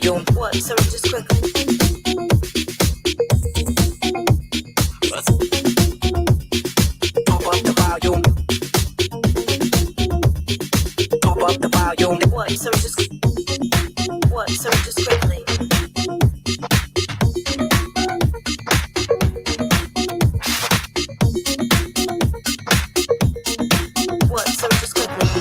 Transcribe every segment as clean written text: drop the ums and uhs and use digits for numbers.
volume. What? So just quickly. Pump up the volume. Pump up the volume. What? So just. What? So just quickly. What? So just quickly.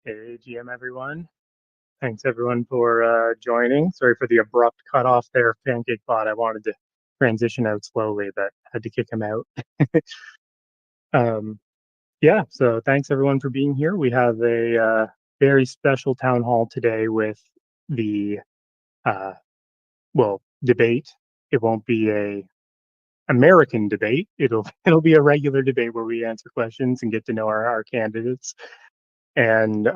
Hey, GM everyone. Thanks everyone for joining. Sorry for the abrupt cutoff there, Pancake Bot. I wanted to transition out slowly, but had to kick him out. um, yeah, so thanks everyone for being here. We have a very special town hall today with the uh, debate. It won't be a American debate. It'll be a regular debate where we answer questions and get to know our candidates. And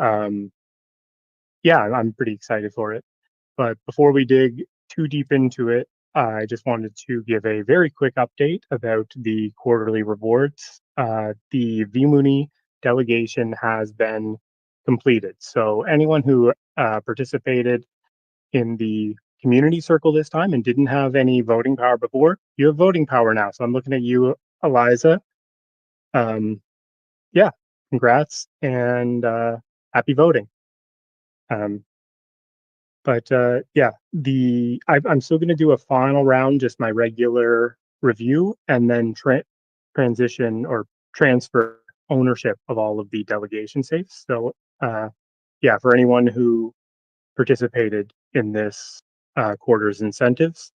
yeah, I'm pretty excited for it. But before we dig too deep into it, I just wanted to give a very quick update about the quarterly rewards. The VMUNI delegation has been completed. So anyone who participated in the community circle this time and didn't have any voting power before, you have voting power now. So I'm looking at you, Eliza. Um, yeah, congrats and happy voting. Um, But yeah, I'm still going to do a final round, just my regular review, and then transition or transfer ownership of all of the delegation safes. So yeah, for anyone who participated in this quarter's incentives,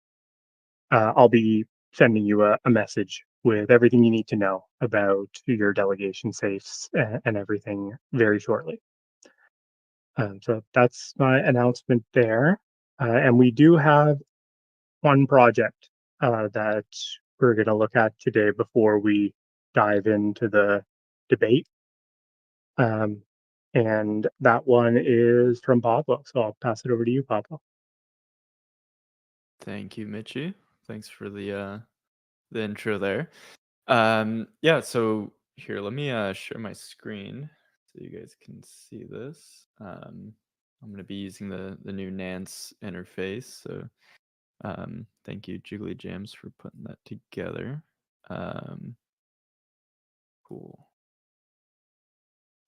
I'll be sending you a message with everything you need to know about your delegation safes and everything very shortly. So that's my announcement there. And we do have one project that we're going to look at today before we dive into the debate. And that one is from Pablo. So I'll pass it over to you, Pablo. Thank you, Mitchie. Thanks for the intro there. Yeah, so here, let me share my screen so you guys can see this. I'm gonna be using the new Nance interface. So thank you, Jiggly Jams, for putting that together. Cool.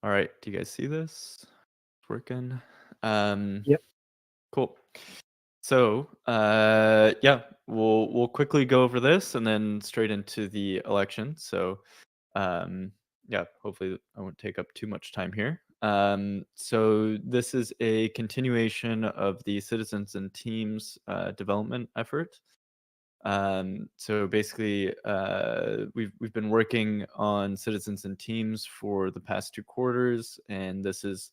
All right, do you guys see this? It's working. Yep. Cool. So, yeah, we'll quickly go over this and then straight into the election. So, yeah, hopefully I won't take up too much time here. So this is a continuation of the Citizens and Teams development effort. So basically, we've been working on Citizens and Teams for the past 2 quarters, and this is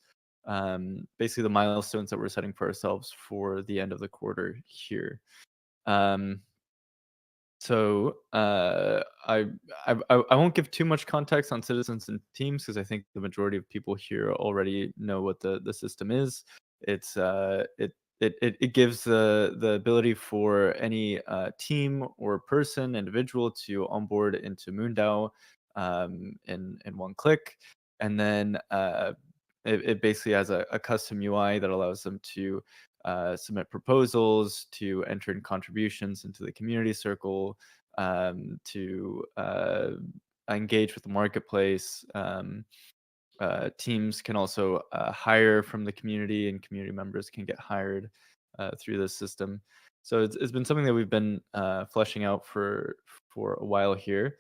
basically the milestones that we're setting for ourselves for the end of the quarter here. So I won't give too much context on Citizens and Teams because I think the majority of people here already know what the system is. It's it gives the ability for any team or person, individual to onboard into Moondao in one click, and then it basically has a custom UI that allows them to submit proposals, to enter in contributions into the community circle, to engage with the marketplace. Teams can also hire from the community, and community members can get hired through this system. So it's been something that we've been fleshing out for a while here.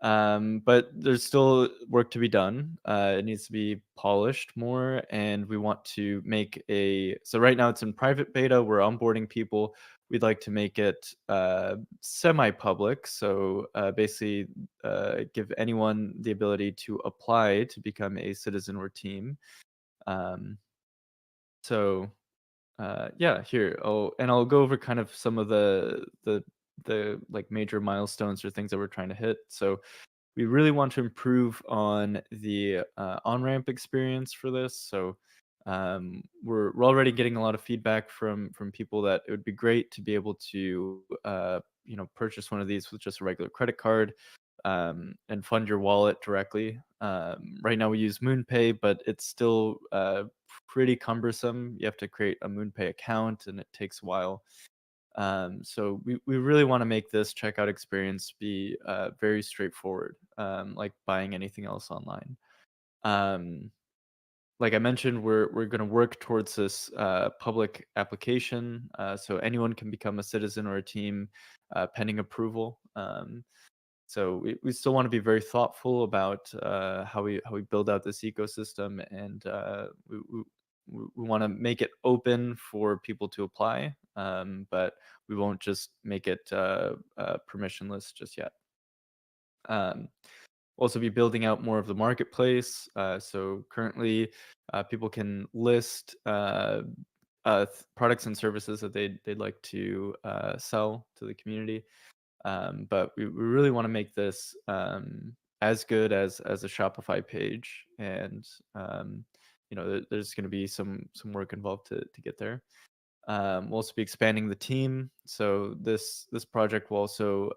But there's still work to be done. It needs to be polished more, and we want to make so right now it's in private beta. We're onboarding people. We'd like to make it semi-public. So basically give anyone the ability to apply to become a citizen or team. So yeah, here I'll go over kind of some of the like major milestones or things that we're trying to hit. So we really want to improve on the on-ramp experience for this. So we're already getting a lot of feedback from people that it would be great to be able to purchase one of these with just a regular credit card. and fund your wallet directly. Right now we use MoonPay, but it's still pretty cumbersome. You have to create a MoonPay account, and it takes a while. So we really want to make this checkout experience be very straightforward, like buying anything else online. Um, like I mentioned, we're going to work towards this public application, so anyone can become a citizen or a team pending approval. So we still want to be very thoughtful about how we build out this ecosystem, and we want to make it open for people to apply, but we won't just make it permissionless just yet. We'll also be building out more of the marketplace. So currently, people can list products and services that they'd like to sell to the community. But we really want to make this as good as a Shopify page, and there's going to be some work involved to get there. We'll also be expanding the team. So this project will also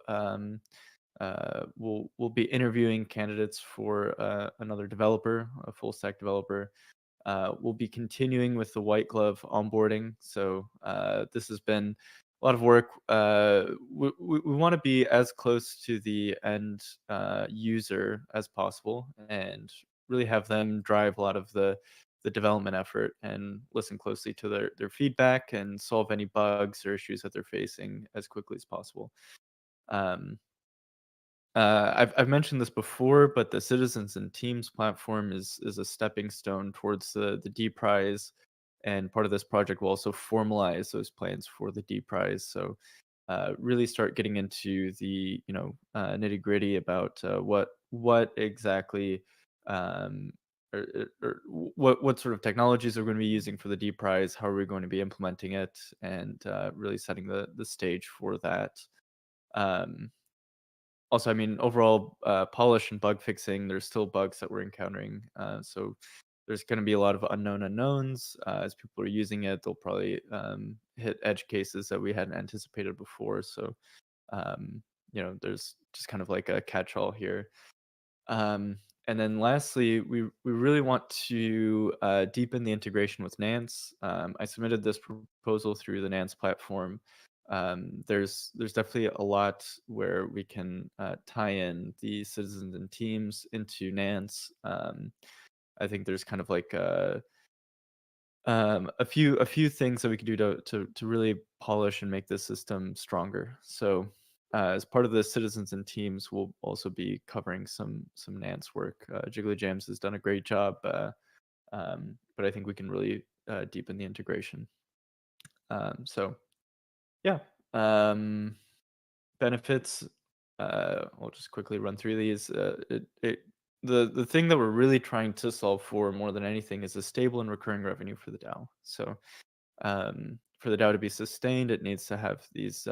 we'll be interviewing candidates for another developer, a full stack developer. We'll be continuing with the white glove onboarding. So this has been a lot of work. We want to be as close to the end user as possible, and really have them drive a lot of the development effort, and listen closely to their feedback, and solve any bugs or issues that they're facing as quickly as possible. I've mentioned this before, but the Citizens and Teams platform is a stepping stone towards the D prize, and part of this project will also formalize those plans for the D prize. So really start getting into the nitty gritty about what exactly or what sort of technologies are we going to be using for the D prize, how are we going to be implementing it, and really setting the stage for that. Also, I mean, overall polish and bug fixing, there's still bugs that we're encountering. So there's going to be a lot of unknown unknowns. As people are using it, they'll probably hit edge cases that we hadn't anticipated before. So, there's just kind of like a catch-all here. And then lastly, we really want to deepen the integration with Nance. I submitted this proposal through the Nance platform. There's definitely a lot where we can tie in the Citizens and Teams into Nance. I think there's kind of like a few things that we could do to really polish and make this system stronger. So as part of the Citizens and Teams, we'll also be covering some Nance work. Jiggly Jams has done a great job, but I think we can really deepen the integration. So yeah. Benefits. I'll just quickly run through these. The thing that we're really trying to solve for more than anything is a stable and recurring revenue for the DAO. So for the DAO to be sustained, it needs to have these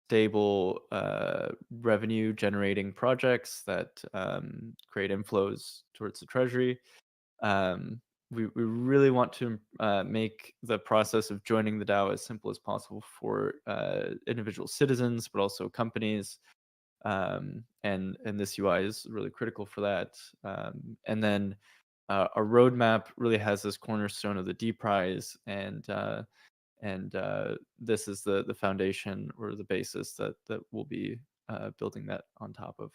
stable revenue generating projects that create inflows towards the treasury. We really want to make the process of joining the DAO as simple as possible for individual citizens, but also companies. And this UI is really critical for that. And then a roadmap really has this cornerstone of the D prize, and this is the foundation or the basis that we'll be building that on top of.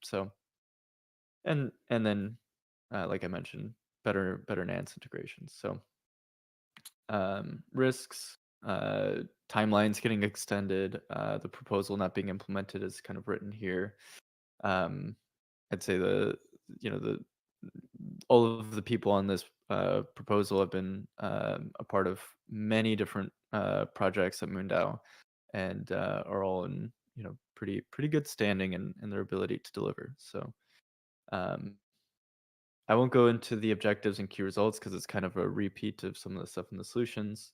So and then like I mentioned, better Nance integrations. So risks, timelines getting extended, the proposal not being implemented is kind of written here. I'd say all of the people on this proposal have been a part of many different projects at MoonDAO, and are all in pretty good standing in their ability to deliver. So I won't go into the objectives and key results because it's kind of a repeat of some of the stuff in the solutions.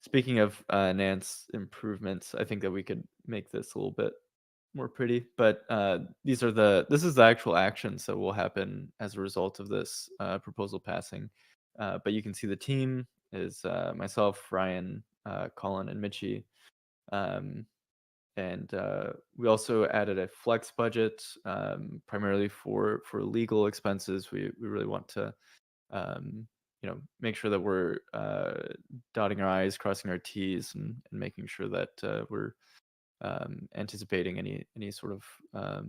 Speaking of Nance improvements, I think that we could make this a little bit more pretty. But this is the actual actions that will happen as a result of this proposal passing. But you can see the team is myself, Ryan, Colin and Mitchie. Um, and we also added a flex budget, primarily for legal expenses. We really want to um, make sure that we're dotting our i's, crossing our t's, and making sure that we're anticipating any sort of uh,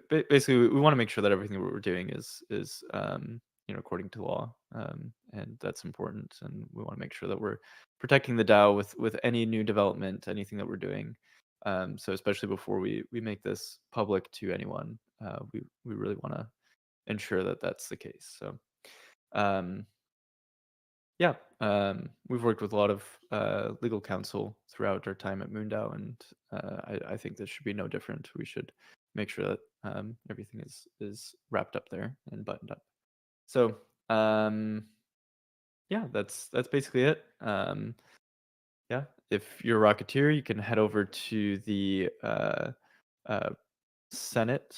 basically we want to make sure that everything that we're doing is according to law, and that's important, and we want to make sure that we're protecting the DAO with any new development, anything that we're doing. So especially before we make this public to anyone, we really want to ensure that that's the case. So um, yeah, we've worked with a lot of legal counsel throughout our time at Moondao, and I think this should be no different. We should make sure that everything is wrapped up there and buttoned up. So yeah, that's basically it. Yeah, if you're a Rocketeer, you can head over to the uh, Senate,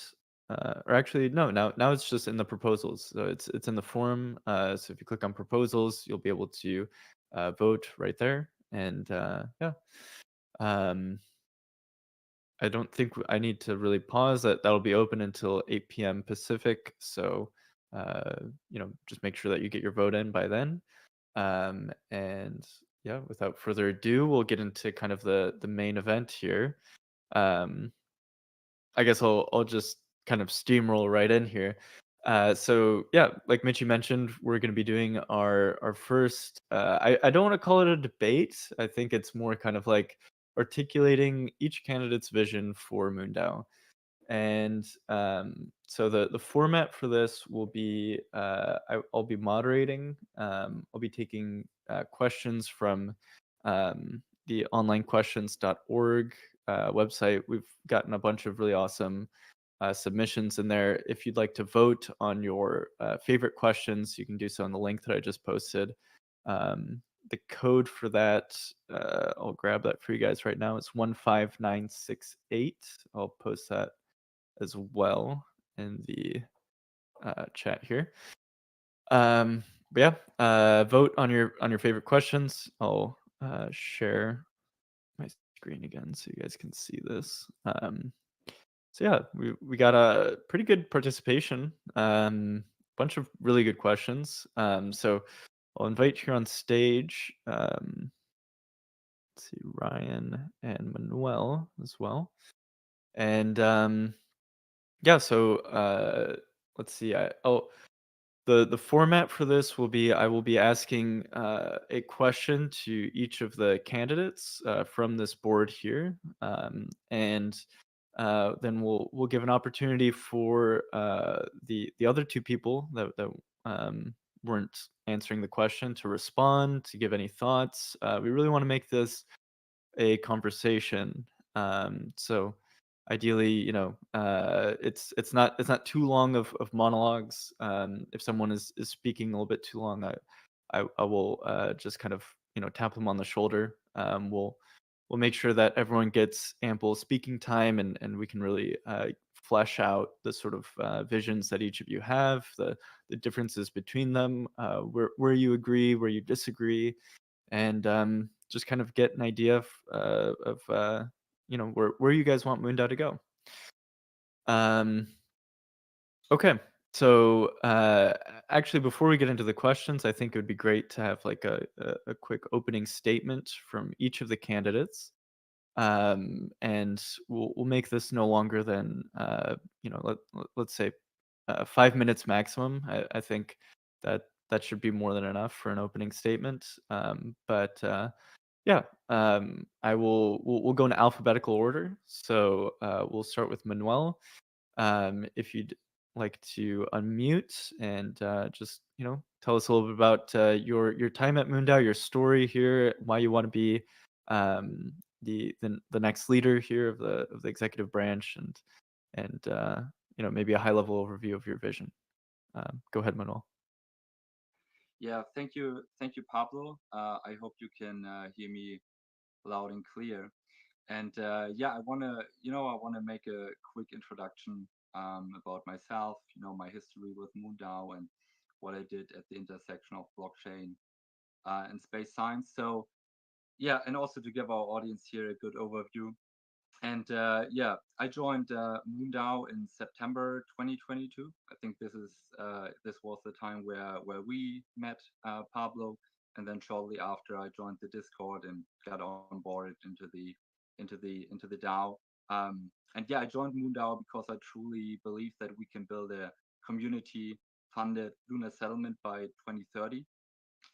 or actually no, now it's just in the proposals. So it's in the forum. So if you click on proposals, you'll be able to vote right there. And yeah, um, I don't think I need to really pause. That'll be open until 8 p.m. Pacific. So just make sure that you get your vote in by then. And yeah, without further ado, we'll get into kind of the main event here. Um, I guess I'll just kind of steamroll right in here. So yeah, like Mitchie mentioned, we're going to be doing our first. I don't want to call it a debate. I think it's more kind of like articulating each candidate's vision for Moondao. And so the format for this will be I'll be moderating. I'll be taking questions from the onlinequestions.org website. We've gotten a bunch of really awesome submissions in there. If you'd like to vote on your favorite questions, you can do so on the link that I just posted. The code for that, I'll grab that for you guys right now. It's 15968. I'll post that as well in the chat here. But yeah, vote on your favorite questions. I'll share my screen again so you guys can see this. So yeah, we got a pretty good participation. Bunch of really good questions. So I'll invite here on stage. Let's see, Ryan and Manuel as well. And yeah, so let's see. The format for this will be I will be asking a question to each of the candidates from this board here, and then we'll give an opportunity for the other two people that weren't answering the question to respond, to give any thoughts. We really want to make this a conversation. So ideally, it's not too long of monologues. If someone is speaking a little bit too long, I will just kind of tap them on the shoulder. We'll make sure that everyone gets ample speaking time, and we can really flesh out the sort of visions that each of you have, the differences between them, where you agree, where you disagree, and just kind of get an idea of where you guys want Moondao to go. Okay, so actually, before we get into the questions, I think it would be great to have like a quick opening statement from each of the candidates. And we'll make this no longer than let's say 5 minutes maximum. I think that should be more than enough for an opening statement. But yeah, we'll go in alphabetical order. So we'll start with Manuel. If you'd like to unmute and just tell us a little bit about your time at Moondao, your story here, why you want to be um, the next leader here of the executive branch, and maybe a high level overview of your vision. Go ahead, Manuel. Yeah, thank you, Pablo. I hope you can hear me loud and clear. And yeah, I wanna make a quick introduction about myself. My history with Moondao and what I did at the intersection of blockchain and space science. So yeah, and also to give our audience here a good overview. And yeah, I joined Moondao in September 2022. I think this was the time where we met, Pablo, and then shortly after I joined the Discord and got onboarded into the DAO. And yeah, I joined Moondao because I truly believe that we can build a community-funded lunar settlement by 2030.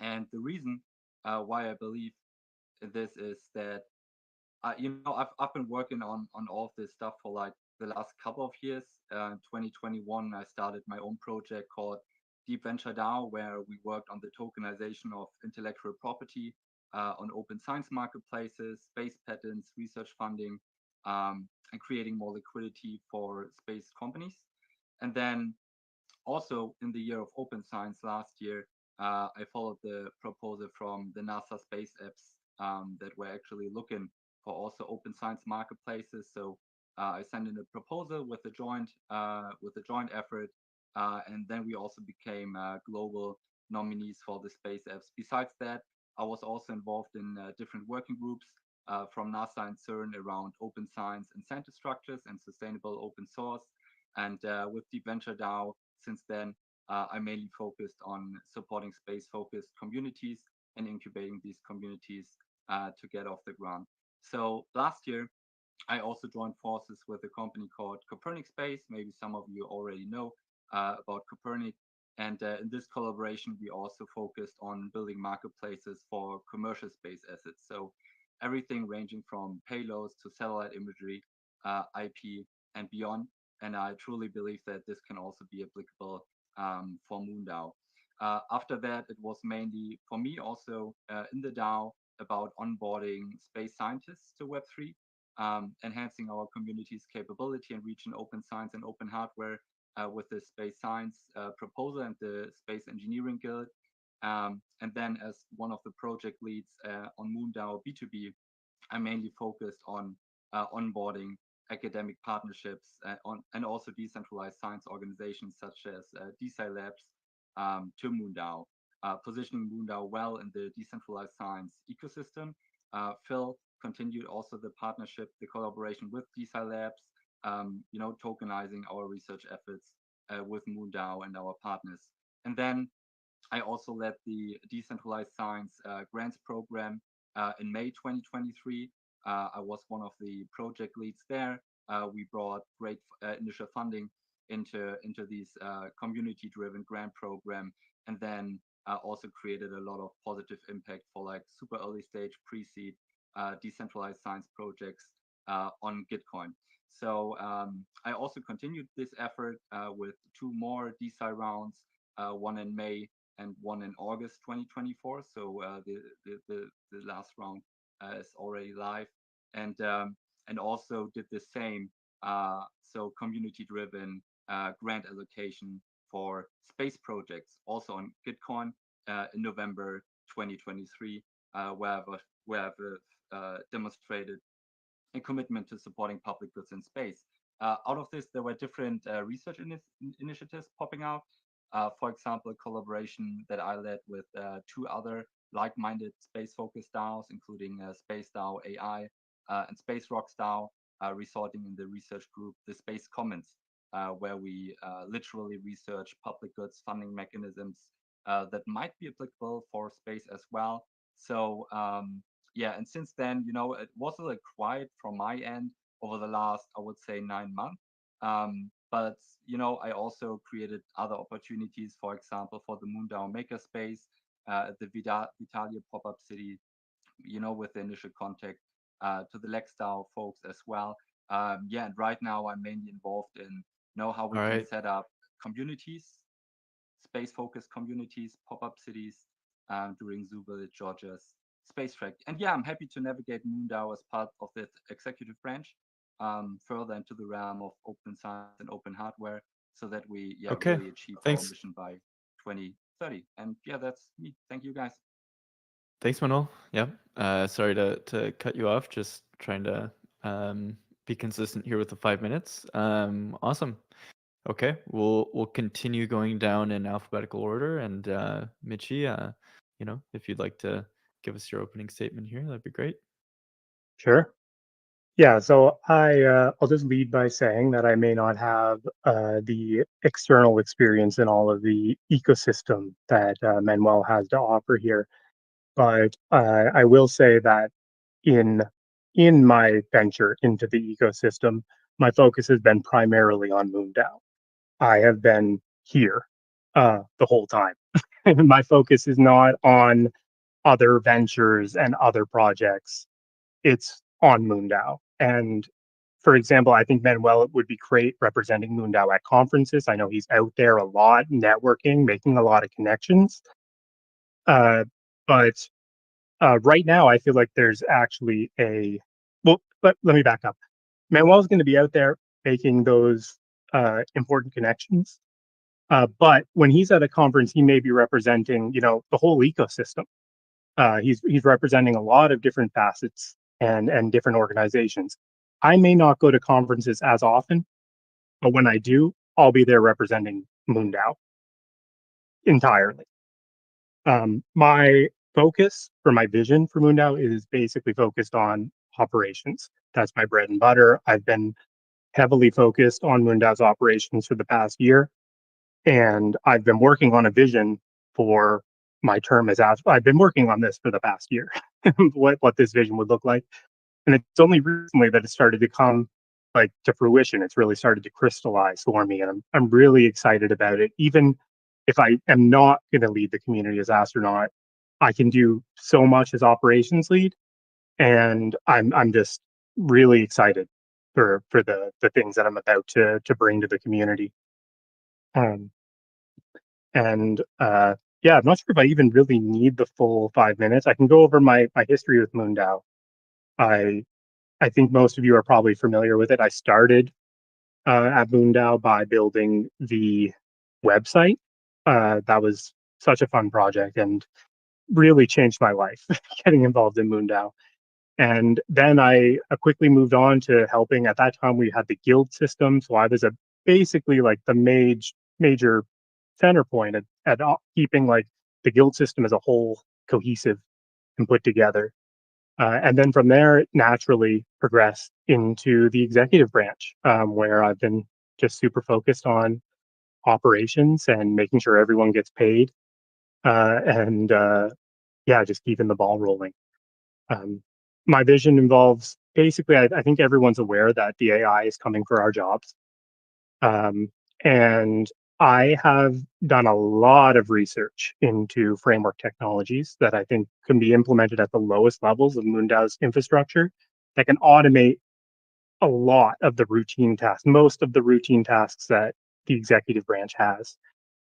And the reason why I believe this is that I've been working on all of this stuff for like the last couple of years. In 2021, I started my own project called Deep Venture DAO, where we worked on the tokenization of intellectual property on open science marketplaces, space patents, research funding, and creating more liquidity for space companies. And then also in the year of open science last year, I followed the proposal from the NASA space apps that were actually looking for also open science marketplaces. So I sent in a proposal with a joint effort, and then we also became global nominees for the space apps. Besides that, I was also involved in different working groups from NASA and CERN around open science incentive structures and sustainable open source. And with Deep Venture DAO, since then, I mainly focused on supporting space-focused communities and incubating these communities to get off the ground. So last year, I also joined forces with a company called Copernic Space. Maybe some of you already know about Copernic. And in this collaboration, we also focused on building marketplaces for commercial space assets. So everything ranging from payloads to satellite imagery, IP, and beyond. And I truly believe that this can also be applicable for Moondao. After that, it was mainly for me also in the DAO about onboarding space scientists to Web3, enhancing our community's capability and reach in open science and open hardware with the space science proposal and the Space Engineering Guild. And then as one of the project leads on Moondao B2B, I mainly focused on onboarding academic partnerships and also decentralized science organizations such as DeSci Labs to Moondao, positioning Moondao well in the decentralized science ecosystem. Phil continued also the partnership, the collaboration with DeSci Labs, tokenizing our research efforts with Moondao and our partners. And then I also led the Decentralized Science Grants Program in May 2023. I was one of the project leads there. We brought great initial funding into these community-driven grant program, and then also created a lot of positive impact for like super early stage pre-seed decentralized science projects on Gitcoin. So I also continued this effort with two more DeSci rounds, one in May and one in August 2024. So the last round is already live, and also did the same. So community-driven grant allocation for space projects, also on Gitcoin in November 2023, where I've demonstrated a commitment to supporting public goods in space. Out of this, there were different research initiatives popping out. For example, a collaboration that I led with two other like-minded space-focused DAOs, including Space DAO AI and Space Rocks DAO, resorting in the research group The Space Commons, where we literally research public goods funding mechanisms that might be applicable for space as well. So yeah, and since then, it was a little quiet from my end over the last, I would say, 9 months. But I also created other opportunities, for example, for the Moondao Makerspace, the Vitalia pop-up city, with the initial contact to the LexDAO folks as well. Yeah, and right now I'm mainly involved in how we All can right. set up communities, space-focused communities, pop-up cities during Zoo Village Georgia's Space Track. And yeah, I'm happy to navigate Moondao as part of the executive branch further into the realm of open science and open hardware, so that we Okay. really achieve our Thanks. mission by 2030. And yeah, that's me. Thank you, guys. Thanks, Manuel. Yeah. Sorry to cut you off. Just trying to be consistent here with the 5 minutes. Awesome. Okay, we'll continue going down in alphabetical order, and Michi, if you'd like to give us your opening statement here, that'd be great. Sure. Yeah, so I'll just lead by saying that I may not have the external experience in all of the ecosystem that Manuel has to offer here, but I will say that in in my venture into the ecosystem, my focus has been primarily on Moondao. I have been here the whole time. My focus is not on other ventures and other projects. It's on Moondao. And for example, I think Manuel would be great representing Moondao at conferences. I know he's out there a lot, networking, making a lot of connections. Uh, but right now, I feel like there's actually well, let me back up. Manuel's going to be out there making those important connections. But when he's at a conference, he may be representing, the whole ecosystem. He's representing a lot of different facets and different organizations. I may not go to conferences as often, but when I do, I'll be there representing Moondao entirely. My focus for my vision for Moondao is basically focused on operations. That's my bread and butter. I've been heavily focused on Moondao's operations for the past year, and I've been working on a vision for my term as I've been working on this for the past year, what this vision would look like. And it's only recently that it started to come like to fruition. It's really started to crystallize for me, and I'm really excited about it. Even if I am not going to lead the community as astronaut, I can do so much as operations lead, and I'm just really excited for the things that I'm about to bring to the community. Um, and yeah, I'm not sure if I even really need the full 5 minutes. I can go over my history with Moondao. I I think most of you are probably familiar with it. I started at Moondao by building the website. That was such a fun project and really changed my life getting involved in Moondao. And then I quickly moved on to helping. At that time, we had the guild system, so I was basically like the major center point at keeping like the guild system as a whole cohesive and put together. And then from there, it naturally progressed into the executive branch, where I've been just super focused on operations and making sure everyone gets paid, and yeah, just keeping the ball rolling. Um, my vision involves basically, I think everyone's aware that the AI is coming for our jobs. Um, and I have done a lot of research into framework technologies that I think can be implemented at the lowest levels of Moondao's infrastructure that can automate a lot of the routine tasks, most of the routine tasks that the executive branch has.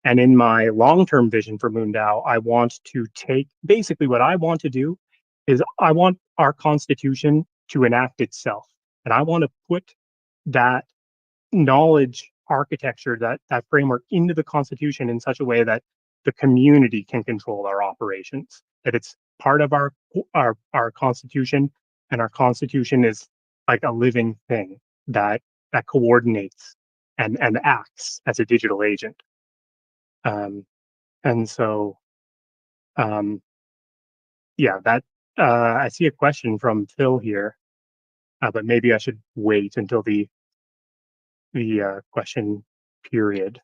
And in my long-term vision for Moondao, I want to take basically what I want to do is I want our constitution to enact itself. And I want to put that knowledge architecture, that framework into the constitution in such a way that the community can control our operations, that it's part of our constitution, and our constitution is like a living thing that coordinates and acts as a digital agent. And so um yeah, that I see a question from Phil here, but maybe I should wait until the question period.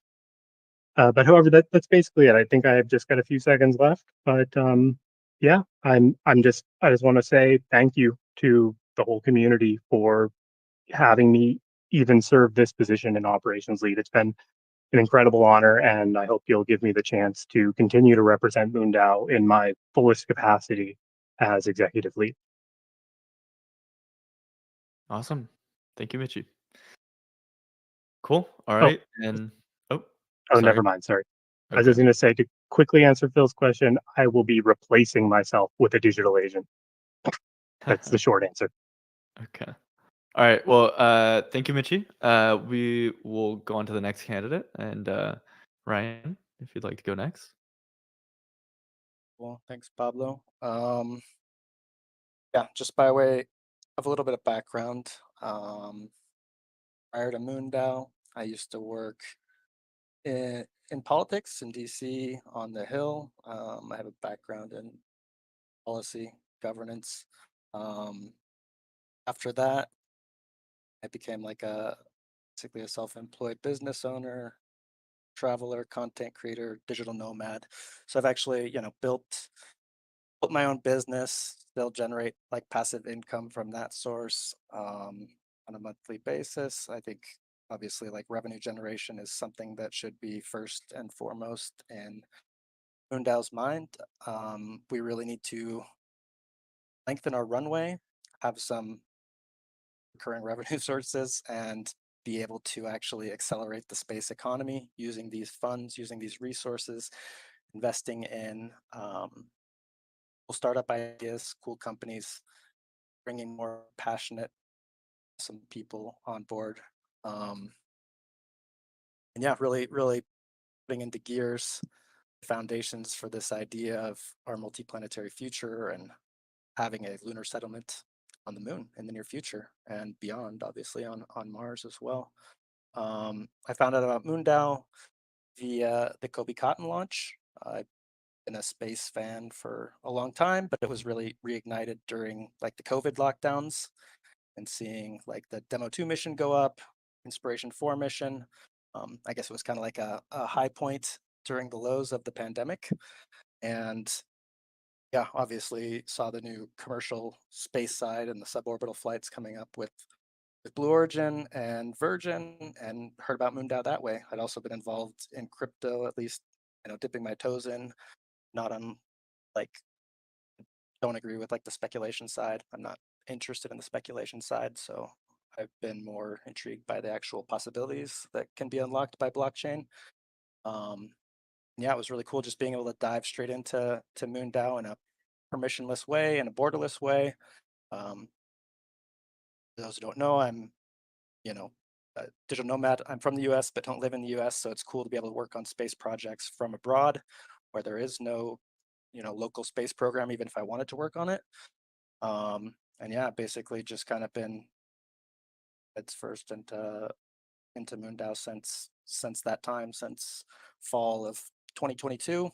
But however, that's basically it. I think I have just got a few seconds left, but yeah, I just want to say thank you to the whole community for having me even serve this position in operations lead. It's been an incredible honor, and I hope you'll give me the chance to continue to represent Moondao in my fullest capacity as executive lead. Awesome. Thank you, Mitchie. Cool. All Oh, right. And oh, oh, sorry. never mind. Sorry. I was Okay. just going to say to quickly answer Phil's question, I will be replacing myself with a digital agent. That's the short answer. Okay. All right. Well, thank you, Mitchie. We will go on to the next candidate, and Ryan, if you'd like to go next. Well, thanks, Pablo. Yeah, just by way of a little bit of background, prior to Moondao, I used to work in politics in DC on the Hill. I have a background in policy governance. Um, After that, I became like basically a self-employed business owner, traveler, content creator, digital nomad. So I've actually, built my own business, still generate like passive income from that source on a monthly basis. I think obviously like revenue generation is something that should be first and foremost in Moondao's mind. We really need to lengthen our runway, have some recurring revenue sources, and be able to actually accelerate the space economy using these funds, using these resources, investing in cool startup ideas, cool companies, bringing more passionate, some people on board. Um, and yeah, really, really putting into gears foundations for this idea of our multiplanetary future and having a lunar settlement on the moon in the near future and beyond, obviously on Mars as well. I found out about Moondao via the Kobe Cotton launch. I've been a space fan for a long time, but it was really reignited during like the COVID lockdowns and seeing like the Demo 2 mission go up, Inspiration 4 mission. I guess it was kind of like a high point during the lows of the pandemic. And yeah, obviously saw the new commercial space side and the suborbital flights coming up with Blue Origin and Virgin, and heard about Moondao that way. I'd also been involved in crypto, at least, dipping my toes in, not on like, don't agree with like the speculation side. I'm not interested in the speculation side. So I've been more intrigued by the actual possibilities that can be unlocked by blockchain. Um, yeah, it was really cool just being able to dive straight to Moondao in a permissionless way and a borderless way. Um, for those who don't know, I'm a digital nomad. I'm from the US, but don't live in the US. So it's cool to be able to work on space projects from abroad where there is no, local space program, even if I wanted to work on it. And yeah, basically just kind of been heads first into Moondao since that time, since fall of 2022.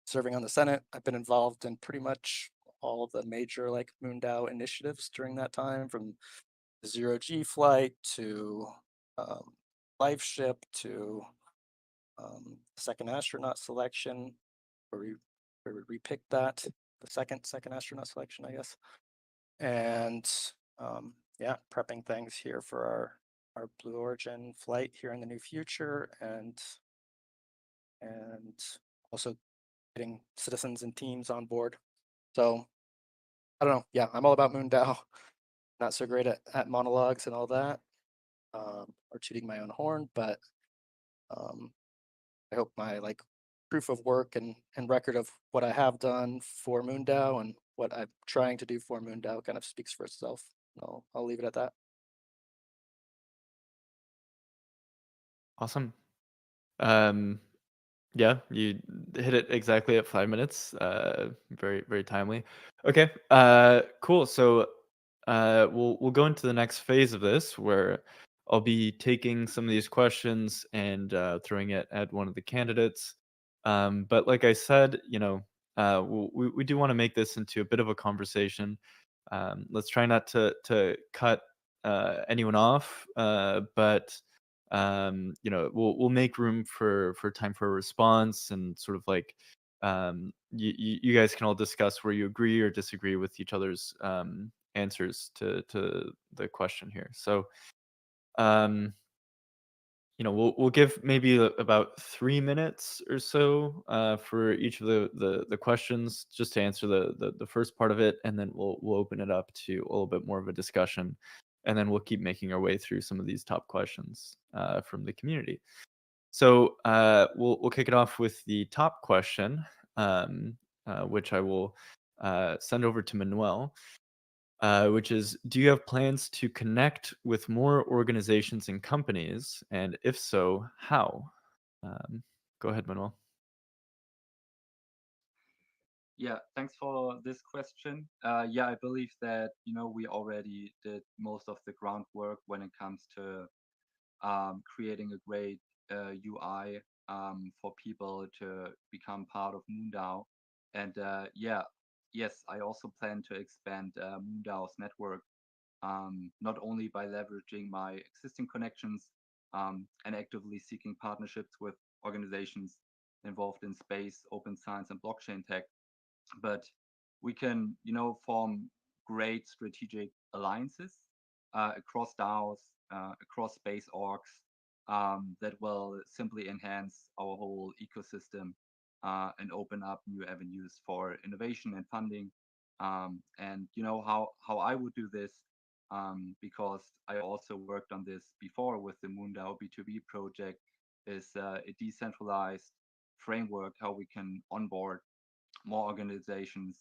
Serving on the Senate, I've been involved in pretty much all the major like Moondao initiatives during that time, from the zero G flight to life ship to second astronaut selection, where we repicked that, the second astronaut selection, I guess. And yeah, prepping things here for our Blue Origin flight here in the near future, and also getting citizens and teams on board. So I don't know. Yeah, I'm all about Moondao. Not so great at monologues and all that, or tooting my own horn, but um, I hope my like proof of work and record of what I have done for Moondao and what I'm trying to do for Moondao kind of speaks for itself. I'll leave it at that. Awesome. Um, yeah, you hit it exactly at 5 minutes. Very, very timely. Okay. Cool. So, we'll go into the next phase of this, where I'll be taking some of these questions and throwing it at one of the candidates. But like I said, we do want to make this into a bit of a conversation. Let's try not to cut anyone off, but we'll make room for time for a response, and sort of like you guys can all discuss where you agree or disagree with each other's answers to the question here. So we'll give maybe about 3 minutes or so for each of the questions, just to answer the first part of it, and then we'll open it up to a little bit more of a discussion, and then we'll keep making our way through some of these top questions from the community. So we'll kick it off with the top question, which I will send over to Manuel, which is, do you have plans to connect with more organizations and companies? And if so, how? Go ahead, Manuel. Yeah, thanks for this question. Yeah, I believe that we already did most of the groundwork when it comes to creating a great UI for people to become part of MoonDAO. And yes, I also plan to expand MoonDAO's network, not only by leveraging my existing connections and actively seeking partnerships with organizations involved in space, open science, and blockchain tech, but we can, form great strategic alliances across DAOs, across space orgs, that will simply enhance our whole ecosystem and open up new avenues for innovation and funding. And how I would do this, because I also worked on this before with the MoonDAO B2B project, is a decentralized framework how we can onboard more organizations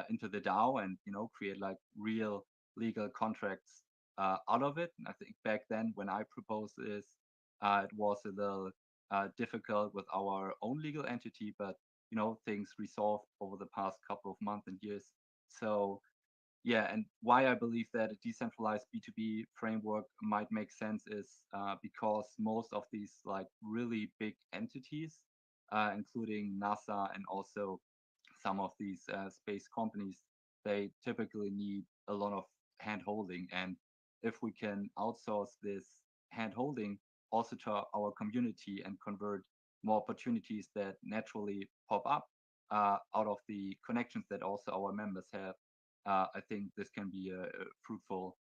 into the DAO and create like real legal contracts out of it. And I think back then when I proposed this, it was a little difficult with our own legal entity, but things resolved over the past couple of months and years. So yeah, and why I believe that a decentralized B2B framework might make sense is because most of these like really big entities, including NASA and also some of these space companies, they typically need a lot of hand holding. And if we can outsource this hand holding also to our community and convert more opportunities that naturally pop up out of the connections that also our members have, I think this can be a fruitful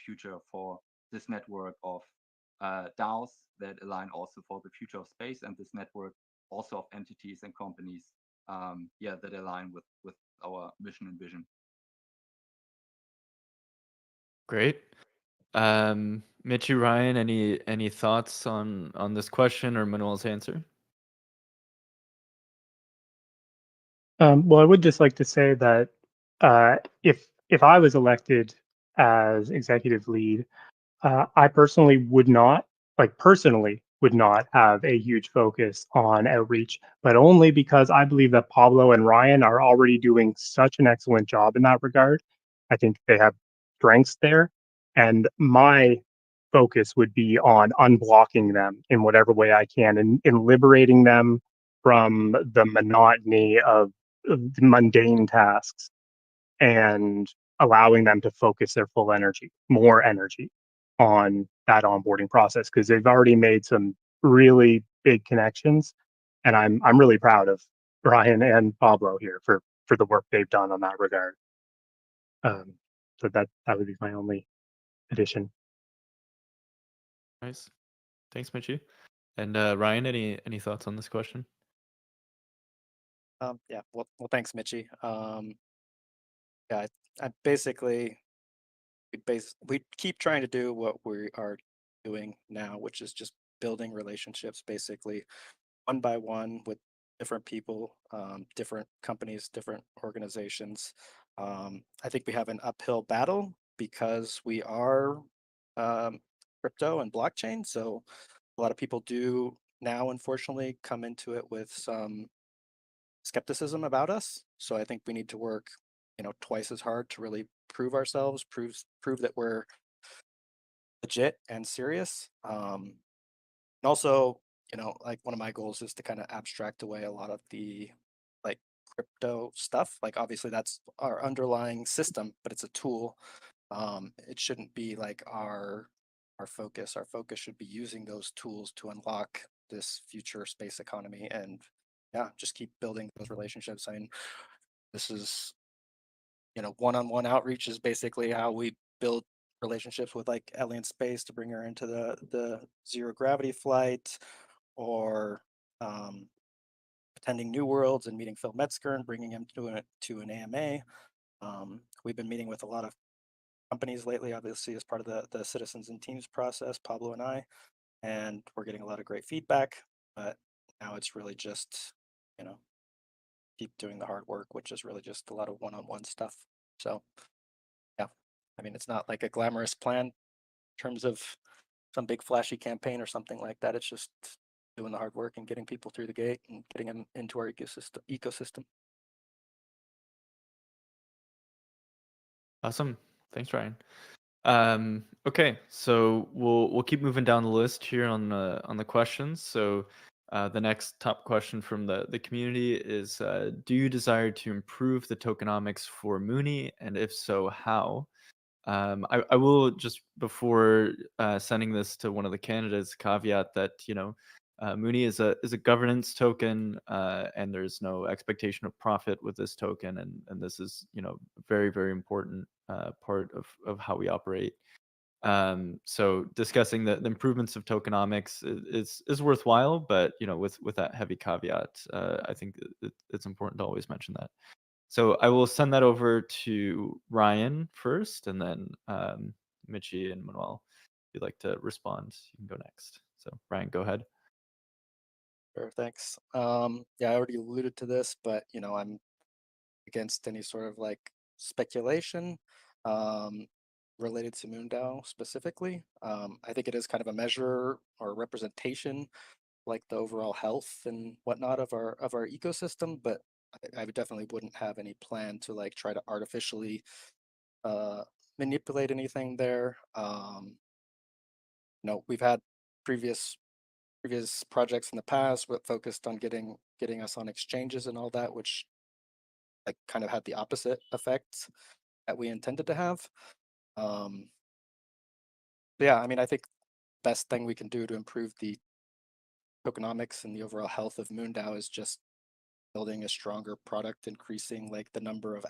future for this network of DAOs that align also for the future of space, and this network also of entities and companies that align with our mission and vision. Great. Mitchy, Ryan, any thoughts on this question or Manuel's answer? Well, I would just like to say that if I was elected as executive lead, I personally would not have a huge focus on outreach, but only because I believe that Pablo and Ryan are already doing such an excellent job in that regard. I think they have strengths there, and my focus would be on unblocking them in whatever way I can, and in liberating them from the monotony of mundane tasks and allowing them to focus their full energy, more energy on that onboarding process, because they've already made some really big connections. And I'm really proud of Brian and Pablo here for the work they've done on that regard. So that would be my only addition. Nice. Thanks, Mitchy. And Ryan, any thoughts on this question? Yeah, well, thanks, Mitchy. Yeah, I basically we keep trying to do what we are doing now, which is just building relationships, basically one by one with different people, different companies, different organizations. I think we have an uphill battle because we are crypto and blockchain. So a lot of people do now, unfortunately, come into it with some skepticism about us. So I think we need to work, twice as hard to really prove ourselves, prove that we're legit and serious. And also, like one of my goals is to kind of abstract away a lot of the like crypto stuff. Like obviously that's our underlying system, but it's a tool. It shouldn't be like our focus. Our focus should be using those tools to unlock this future space economy and just keep building those relationships. I mean, this is, one-on-one outreach is basically how we build relationships with like Alien Space to bring her into the zero gravity flight, or attending New Worlds and meeting Phil Metzger and bringing him to an AMA. We've been meeting with a lot of companies lately, obviously as part of the citizens and teams process, Pablo and I, and we're getting a lot of great feedback. But now it's really just, keep doing the hard work, which is really just a lot of one-on-one stuff. So yeah, I mean, it's not like a glamorous plan in terms of some big flashy campaign or something like that. It's just doing the hard work and getting people through the gate and getting them into our ecosystem. Awesome. Thanks, Ryan. Okay, so we'll keep moving down the list here on the questions. So The next top question from the community is, do you desire to improve the tokenomics for Mooney, and if so, how? I will just, before sending this to one of the candidates, caveat that Mooney is a governance token, and there's no expectation of profit with this token, and this is a very, very important part of how we operate. So discussing the improvements of tokenomics is worthwhile, but with that heavy caveat, I think it's important to always mention that. So I will send that over to Ryan first, and then Michi and Manuel, if you'd like to respond, you can go next. So Ryan, go ahead. Sure, thanks. Yeah, I already alluded to this, but I'm against any sort of like speculation um, related to Moondao specifically. I think it is kind of a measure or representation, like the overall health and whatnot of our ecosystem, but I definitely wouldn't have any plan to like try to artificially uh, manipulate anything there. We've had previous projects in the past that focused on getting us on exchanges and all that, which like kind of had the opposite effects that we intended to have. Yeah, I mean, I think best thing we can do to improve the tokenomics and the overall health of Moondao is just building a stronger product, increasing like the number of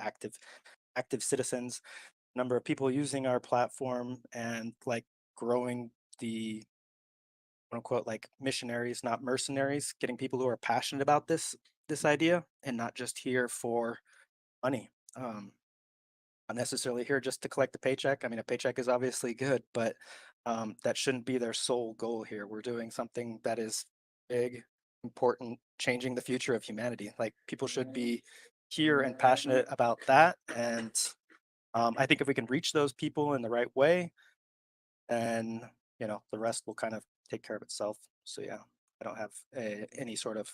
active citizens, number of people using our platform, and like growing the quote unquote like missionaries, not mercenaries, getting people who are passionate about this idea and not just here for money. Not necessarily here just to collect a paycheck. I mean, a paycheck is obviously good, but that shouldn't be their sole goal here. We're doing something that is big, important, changing the future of humanity. Like people should be here and passionate about that. And I think if we can reach those people in the right way, then the rest will kind of take care of itself. So yeah, I don't have any sort of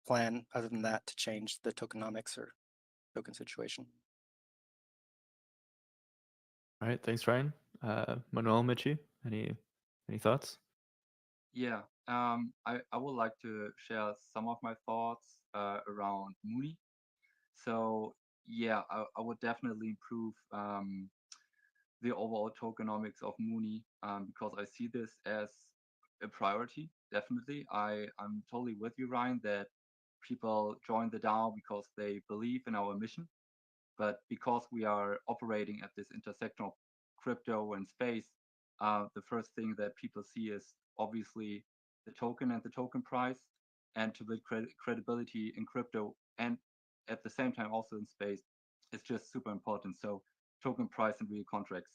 plan other than that to change the tokenomics or token situation. All right, thanks, Ryan. Manuel, Michi, any thoughts? Yeah, I would like to share some of my thoughts around Mooney. So yeah, I would definitely improve the overall tokenomics of Mooney because I see this as a priority. Definitely, I'm totally with you, Ryan, that people join the DAO because they believe in our mission, but because we are operating at this intersection of crypto and space, the first thing that people see is obviously the token and the token price, and to build credibility in crypto and at the same time also in space, it's just super important. So token price and real contracts.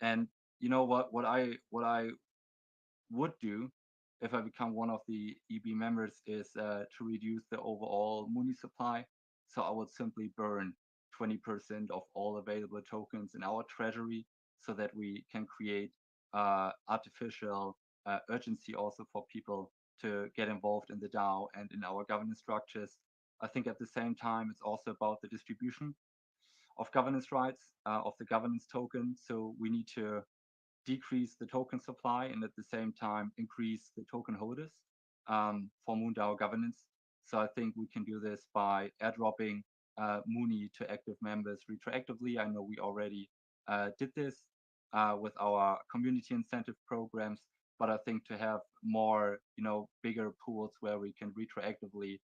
And you know what I would do if I become one of the EB members is to reduce the overall Mooney supply. So I would simply burn 20% of all available tokens in our treasury so that we can create artificial urgency also for people to get involved in the DAO and in our governance structures. I think at the same time, it's also about the distribution of governance rights of the governance token. So we need to decrease the token supply and at the same time increase the token holders for Moondao governance. So I think we can do this by airdropping Mooney to active members retroactively. I know we already did this with our community incentive programs, but I think to have more, bigger pools where we can retroactively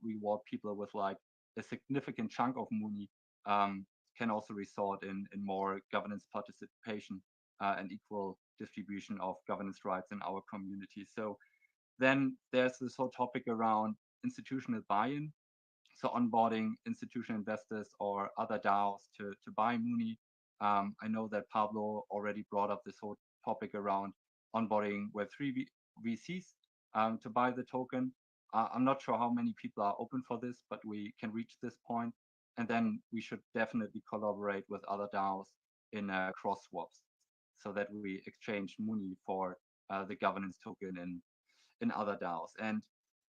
reward people with like a significant chunk of Mooney can also result in more governance participation and equal distribution of governance rights in our community. So then there's this whole topic around institutional buy-in. So onboarding institutional investors or other DAOs to buy Mooney. I know that Pablo already brought up this whole topic around onboarding Web3 VCs to buy the token. I'm not sure how many people are open for this, but we can reach this point. And then we should definitely collaborate with other DAOs in cross swaps so that we exchange Mooney for the governance token in other DAOs. And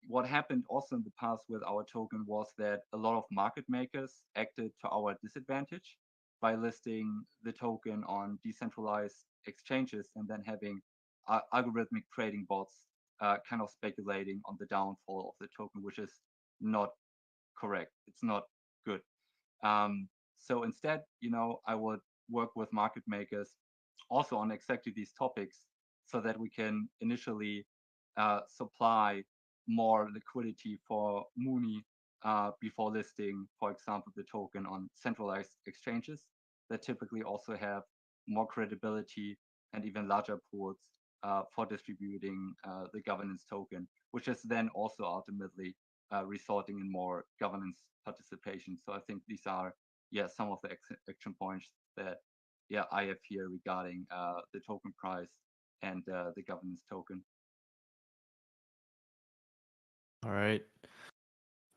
what happened also in the past with our token was that a lot of market makers acted to our disadvantage by listing the token on decentralized exchanges and then having algorithmic trading bots kind of speculating on the downfall of the token, which is not correct. It's not good. So instead, I would work with market makers also on exactly these topics so that we can initially supply more liquidity for Mooney before listing, for example, the token on centralized exchanges that typically also have more credibility and even larger pools for distributing the governance token, which is then also ultimately resulting in more governance participation. So I think these are some of the action points that I have here regarding the token price and the governance token. All right.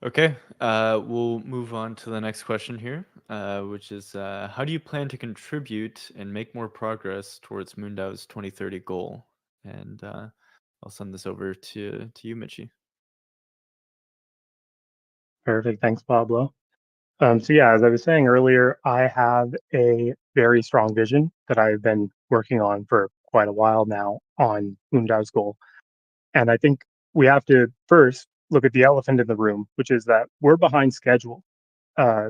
Okay, we'll move on to the next question here, which is how do you plan to contribute and make more progress towards MoonDAO's 2030 goal? And I'll send this over to you, Michi. Perfect. Thanks, Pablo. So yeah, as I was saying earlier, I have a very strong vision that I've been working on for quite a while now on MoonDAO's goal. And I think we have to first look at the elephant in the room, which is that we're behind schedule.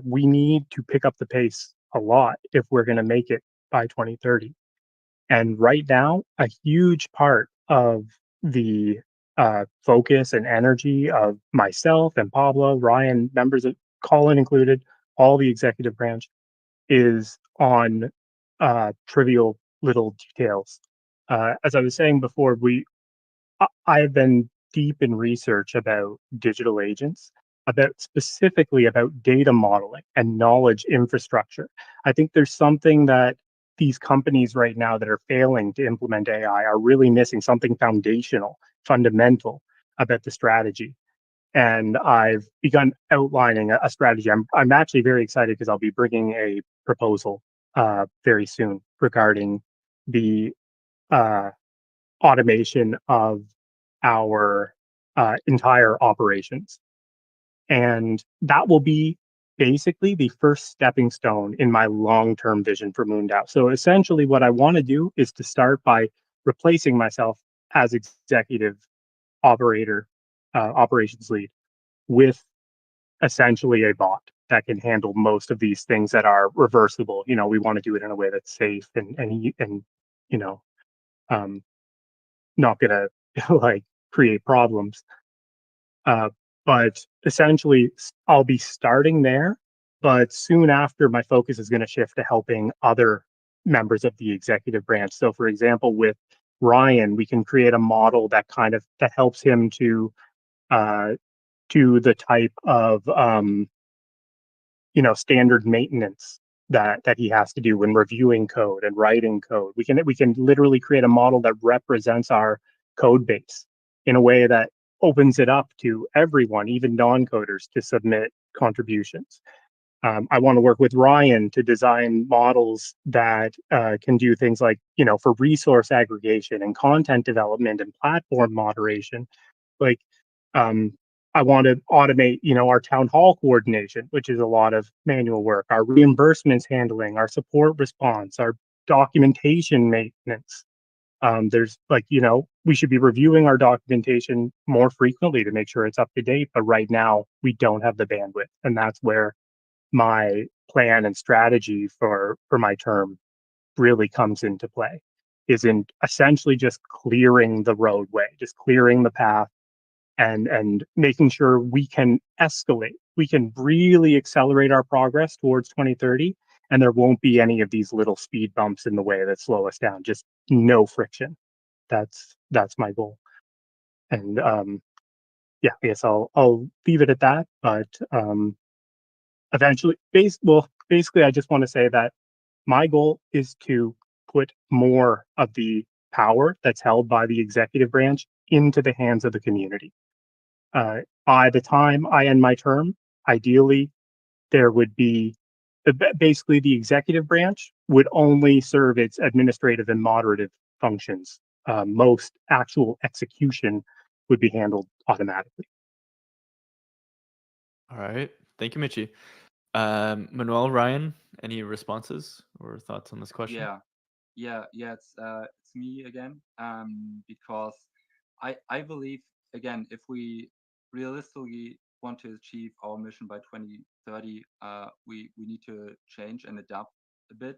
We need to pick up the pace a lot if we're going to make it by 2030. And right now, a huge part of the focus and energy of myself and Pablo, Ryan, members of Colin included, all the executive branch is on trivial little details. As I was saying before, I've been deep in research about digital agents, about specifically about data modeling and knowledge infrastructure. I think there's something that these companies right now that are failing to implement AI are really missing, something foundational, fundamental about the strategy. And I've begun outlining a strategy. I'm actually very excited because I'll be bringing a proposal very soon regarding the uh, automation of our entire operations. And that will be basically the first stepping stone in my long-term vision for MoonDAO. So essentially what I want to do is to start by replacing myself as executive operator, operations lead with essentially a bot that can handle most of these things that are reversible. We want to do it in a way that's safe and you know, um, not gonna like create problems. But essentially, I'll be starting there. But soon after, my focus is going to shift to helping other members of the executive branch. So, for example, with Ryan, we can create a model that that helps him to do the type of standard maintenance that he has to do when reviewing code and writing code. We can literally create a model that represents our code base in a way that opens it up to everyone, even non-coders, to submit contributions. I want to work with Ryan to design models that can do things like, for resource aggregation and content development and platform moderation. Like, um, I want to automate, our town hall coordination, which is a lot of manual work, our reimbursements handling, our support response, our documentation maintenance. There's we should be reviewing our documentation more frequently to make sure it's up to date. But right now, we don't have the bandwidth, and that's where my plan and strategy for my term really comes into play. Is in essentially just clearing the roadway, just clearing the path and making sure we can escalate. We can really accelerate our progress towards 2030, and there won't be any of these little speed bumps in the way that slow us down. Just no friction. That's my goal. And yeah, I guess I'll leave it at that. But eventually, basically, I just want to say that my goal is to put more of the power that's held by the executive branch into the hands of the community. By the time I end my term, ideally, there would be basically the executive branch would only serve its administrative and moderative functions. Most actual execution would be handled automatically. All right. Thank you, Michi. Manuel, Ryan, any responses or thoughts on this question? Yeah, it's me again. Because I believe, again, if we realistically want to achieve our mission by 2030, we need to change and adapt a bit.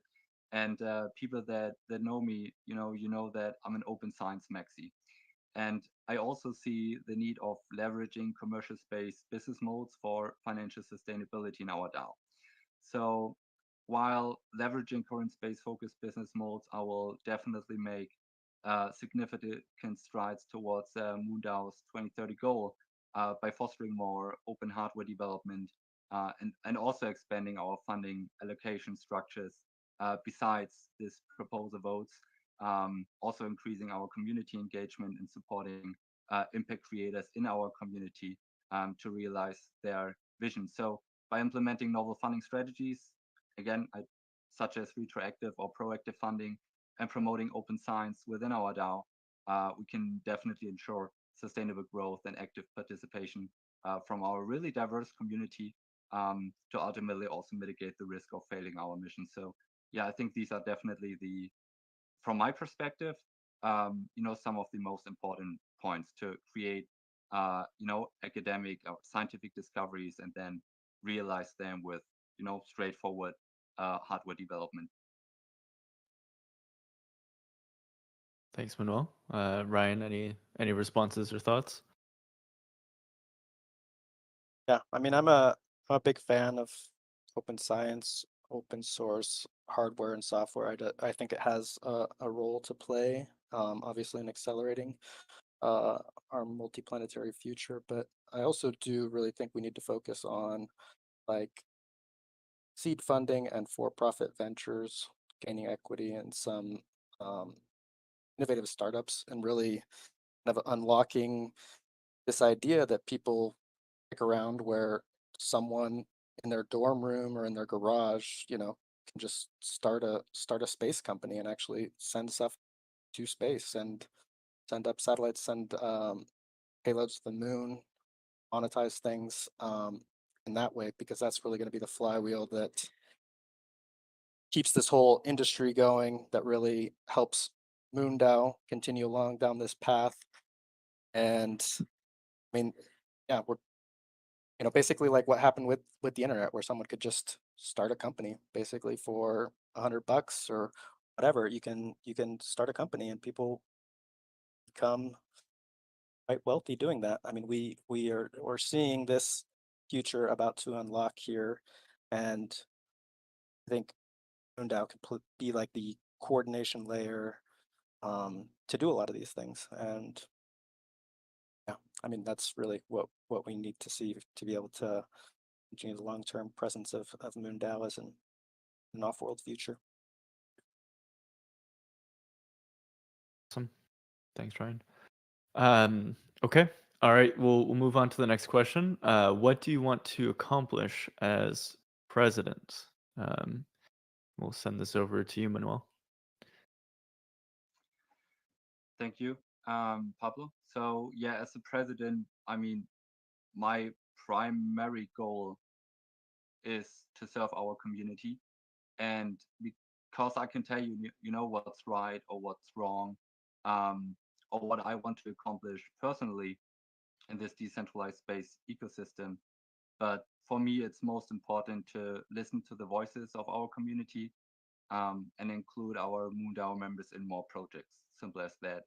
And people that know me, you know that I'm an open science maxi. And I also see the need of leveraging commercial space business modes for financial sustainability in our DAO. So while leveraging current space-focused business modes, I will definitely make significant strides towards Moondow's 2030 goal by fostering more open hardware development and also expanding our funding allocation structures besides this proposal votes, also increasing our community engagement and supporting impact creators in our community to realize their vision. So by implementing novel funding strategies, again, such as retroactive or proactive funding, and promoting open science within our DAO, we can definitely ensure sustainable growth and active participation from our really diverse community to ultimately also mitigate the risk of failing our mission. So yeah, I think these are definitely from my perspective, some of the most important points to create, academic or scientific discoveries and then realize them with, straightforward hardware development. Thanks, Manuel. Ryan, any responses or thoughts? Yeah, I mean, I'm a big fan of open science, open source hardware and software. I think it has a role to play, obviously in accelerating our multiplanetary future. But I also do really think we need to focus on like seed funding and for-profit ventures, gaining equity in some um, innovative startups, and really kind of unlocking this idea that people stick around where someone in their dorm room or in their garage, can just start a space company and actually send stuff to space and send up satellites, send payloads to the moon, monetize things in that way, because that's really going to be the flywheel that keeps this whole industry going, that really helps Moondao continue along down this path. And I mean, yeah, we're basically like what happened with the internet, where someone could just start a company basically for $100 or whatever. You can start a company and people become quite wealthy doing that. I mean, we're seeing this future about to unlock here, and I think Moondao can be like the coordination layer to do a lot of these things. And yeah, I mean, that's really what we need to see to be able to continue the long-term presence of Moondao as an off-world future. Awesome. Thanks, Ryan. Okay. All right. We'll move on to the next question. What do you want to accomplish as president? We'll send this over to you, Manuel. Thank you, Pablo. So yeah, as the president, I mean, my primary goal is to serve our community, and because I can tell you, what's right or what's wrong, or what I want to accomplish personally in this decentralized space ecosystem. But for me, it's most important to listen to the voices of our community and include our Moondao members in more projects. Simple as that.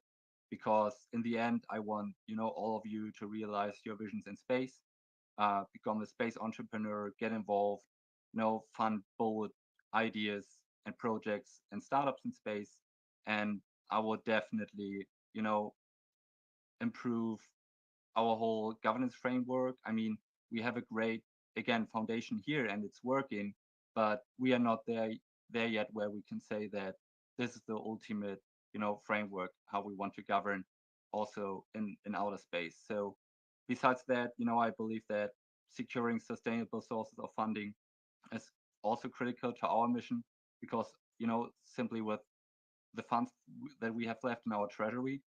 Because in the end, I want all of you to realize your visions in space, become a space entrepreneur, get involved, fund bold ideas and projects and startups in space, and I will definitely improve our whole governance framework. I mean, we have a great, again, foundation here and it's working, but we are not there yet where we can say that this is the ultimate, framework, how we want to govern also in outer space. So besides that, I believe that securing sustainable sources of funding is also critical to our mission because, simply with the funds that we have left in our treasury,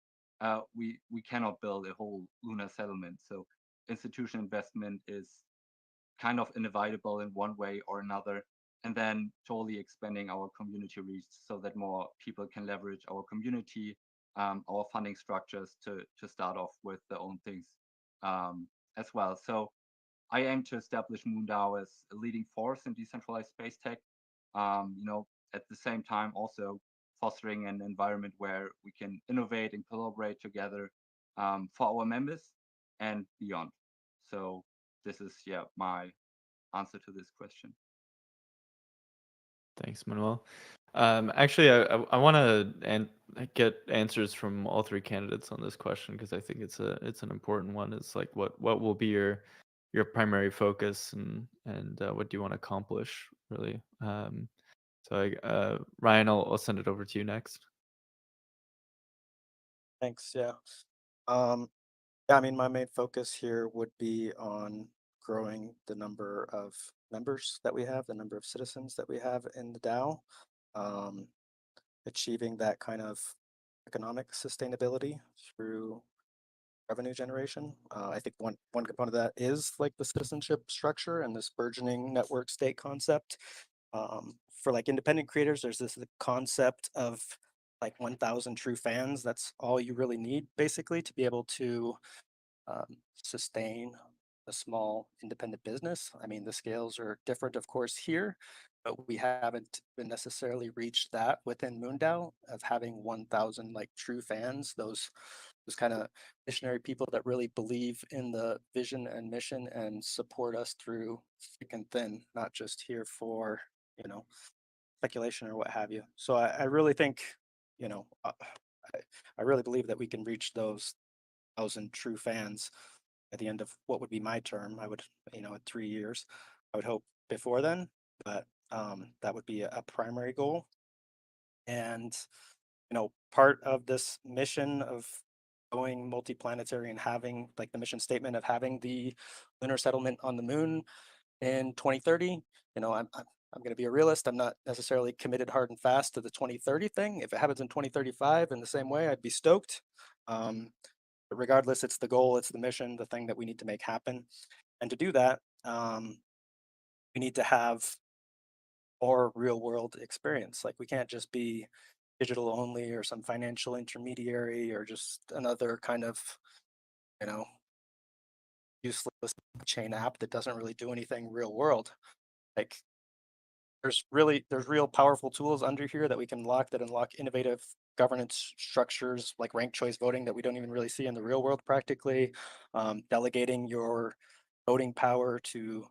we cannot build a whole lunar settlement. So institutional investment is kind of inevitable in one way or another, and then totally expanding our community reach so that more people can leverage our community our funding structures to start off with their own things as well. So I aim to establish Moondao as a leading force in decentralized space tech. At the same time, also fostering an environment where we can innovate and collaborate together for our members and beyond. So this is my answer to this question. Thanks, Manuel. Actually, I want to get answers from all three candidates on this question because I think it's an important one. It's like what will be your primary focus and what do you want to accomplish really? So Ryan, I'll send it over to you next. Thanks. Yeah. Yeah, I mean, my main focus here would be on growing the number of members that we have, the number of citizens that we have in the DAO, achieving that kind of economic sustainability through revenue generation. I think one component of that is like the citizenship structure and this burgeoning network state concept. For like independent creators, there's this concept of like 1,000 true fans. That's all you really need basically to be able to sustain a small independent business. I mean, the scales are different, of course, here, but we haven't been necessarily reached that within Moondao of having 1,000 like true fans, those kind of missionary people that really believe in the vision and mission and support us through thick and thin, not just here for, speculation or what have you. So I really think, I really believe that we can reach those 1,000 true fans at the end of what would be my term. I would, in 3 years, I would hope before then, but that would be a primary goal. And, part of this mission of going multiplanetary and having like the mission statement of having the lunar settlement on the moon in 2030, I'm going to be a realist. I'm not necessarily committed hard and fast to the 2030 thing. If it happens in 2035 in the same way, I'd be stoked. But regardless, it's the goal, it's the mission, the thing that we need to make happen. And to do that, we need to have more real world experience. Like we can't just be digital only or some financial intermediary or just another kind of, useless chain app that doesn't really do anything real world. Like there's real powerful tools under here that we can unlock innovative governance structures like ranked choice voting that we don't even really see in the real world practically. Delegating your voting power to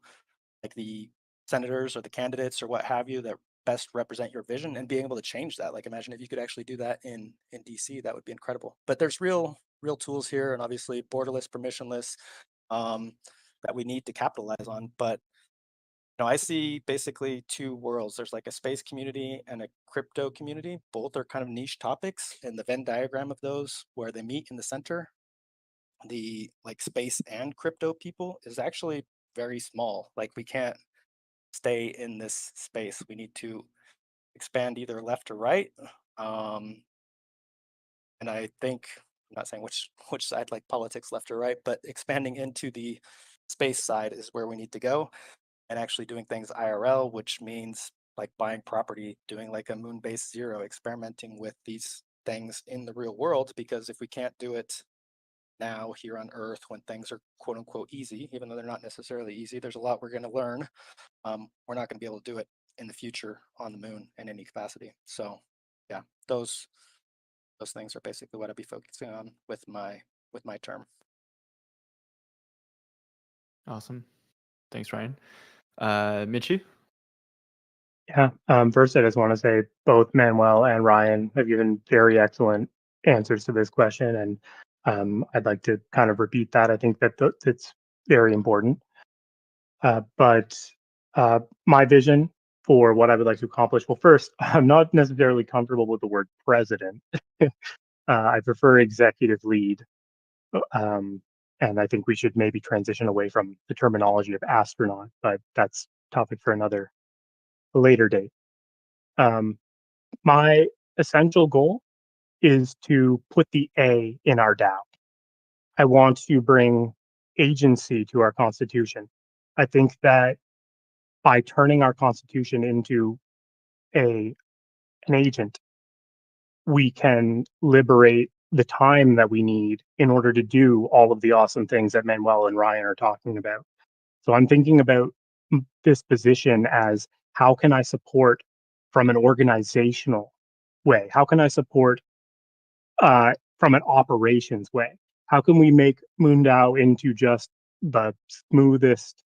like the senators or the candidates or what have you that best represent your vision and being able to change that. Like imagine if you could actually do that in DC, that would be incredible. But there's real tools here and obviously borderless, permissionless, that we need to capitalize on. But I see basically two worlds. There's like a space community and a crypto community. Both are kind of niche topics. And the Venn diagram of those where they meet in the center, the like space and crypto people is actually very small. Like we can't stay in this space. We need to expand either left or right. And I think, I'm not saying which side, like politics left or right, but expanding into the space side is where we need to go. And actually doing things IRL, which means like buying property, doing like a moon base zero, experimenting with these things in the real world, because if we can't do it now here on Earth when things are quote unquote easy, even though they're not necessarily easy, there's a lot we're going to learn. We're not going to be able to do it in the future on the moon in any capacity. So yeah, those things are basically what I'll be focusing on with my term. Awesome. Thanks, Ryan. Michi? Yeah. First, I just want to say both Manuel and Ryan have given very excellent answers to this question, and I'd like to kind of repeat that. I think that it's very important. But my vision for what I would like to accomplish, well, first, I'm not necessarily comfortable with the word president. I prefer executive lead. And I think we should maybe transition away from the terminology of astronaut, but that's topic for another later date. My essential goal is to put the A in our DAO. I want to bring agency to our Constitution. I think that by turning our Constitution into an agent, we can liberate the time that we need in order to do all of the awesome things that Manuel and Ryan are talking about. So I'm thinking about this position as, how can I support from an organizational way? How can I support from an operations way? How can we make Moondao into just the smoothest,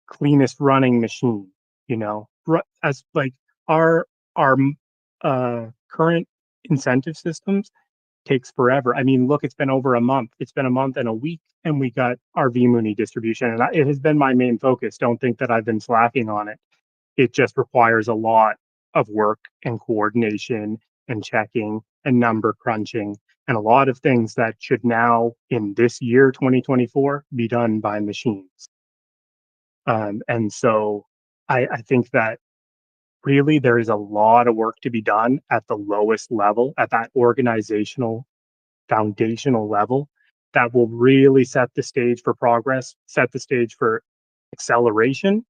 cleanest running machine? You know, as like our current incentive systems takes forever. I mean, look, it's been over a month. It's been a month and a week, and we got our VMooney distribution, and it has been my main focus. Don't think that I've been slacking on it. It just requires a lot of work and coordination and checking and number crunching and a lot of things that should now, in this year, 2024, be done by machines. And so I think that really there is a lot of work to be done at the lowest level, at that organizational foundational level, that will really set the stage for progress, set the stage for acceleration,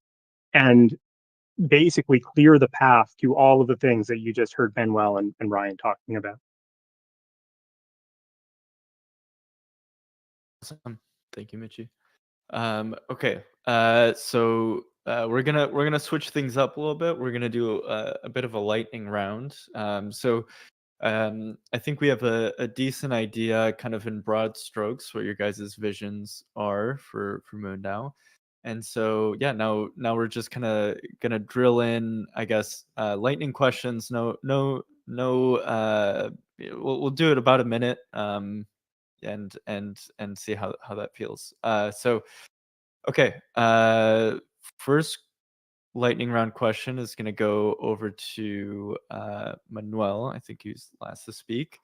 and basically clear the path to all of the things that you just heard Manuel and Ryan talking about. Awesome. Thank you, Michi. Okay. So we're gonna switch things up a little bit. We're gonna do a bit of a lightning round. I think we have a decent idea, kind of in broad strokes, what your guys' visions are for Moondao. And so yeah, now we're just kind of gonna drill in, I guess, lightning questions. No. We'll do it about a minute. And see how that feels. So okay. First lightning round question is going to go over to Manuel. I think he's last to speak.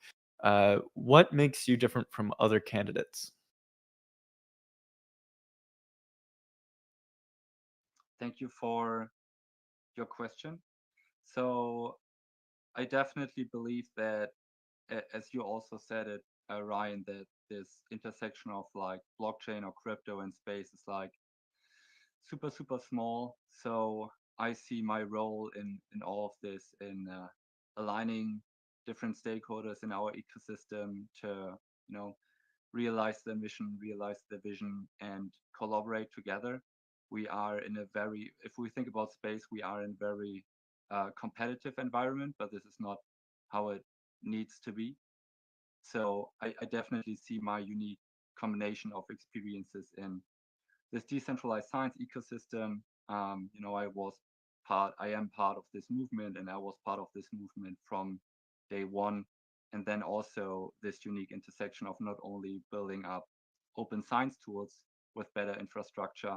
What makes you different from other candidates? Thank you for your question. So I definitely believe that, as you also said it, Ryan, that this intersection of like blockchain or crypto and space is like super small. So I see my role in all of this in aligning different stakeholders in our ecosystem to, you know, realize their mission, realize their vision, and collaborate together. We are in a very, if we think about space, we are in very competitive environment, but this is not how it needs to be. So I definitely see my unique combination of experiences in this decentralized science ecosystem. You know, I am part of this movement, and I was part of this movement from day one. And then also this unique intersection of not only building up open science tools with better infrastructure,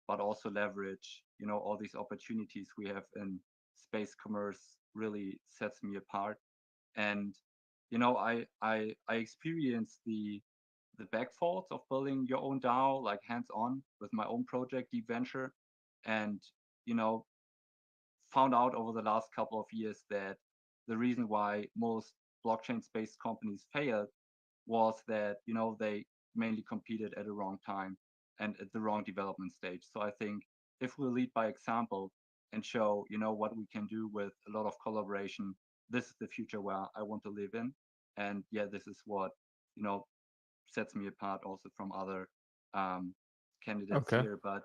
but also leverage, you know, all these opportunities we have in space commerce really sets me apart. And you know, I experienced the backfalls of building your own DAO, like hands-on with my own project, Deep Venture, and you know, found out over the last couple of years that the reason why most blockchain-based companies failed was that, you know, they mainly competed at the wrong time and at the wrong development stage. So I think if we lead by example and show, you know, what we can do with a lot of collaboration, this is the future where I want to live in. And yeah, this is what, you know, sets me apart also from other candidates Okay. here. But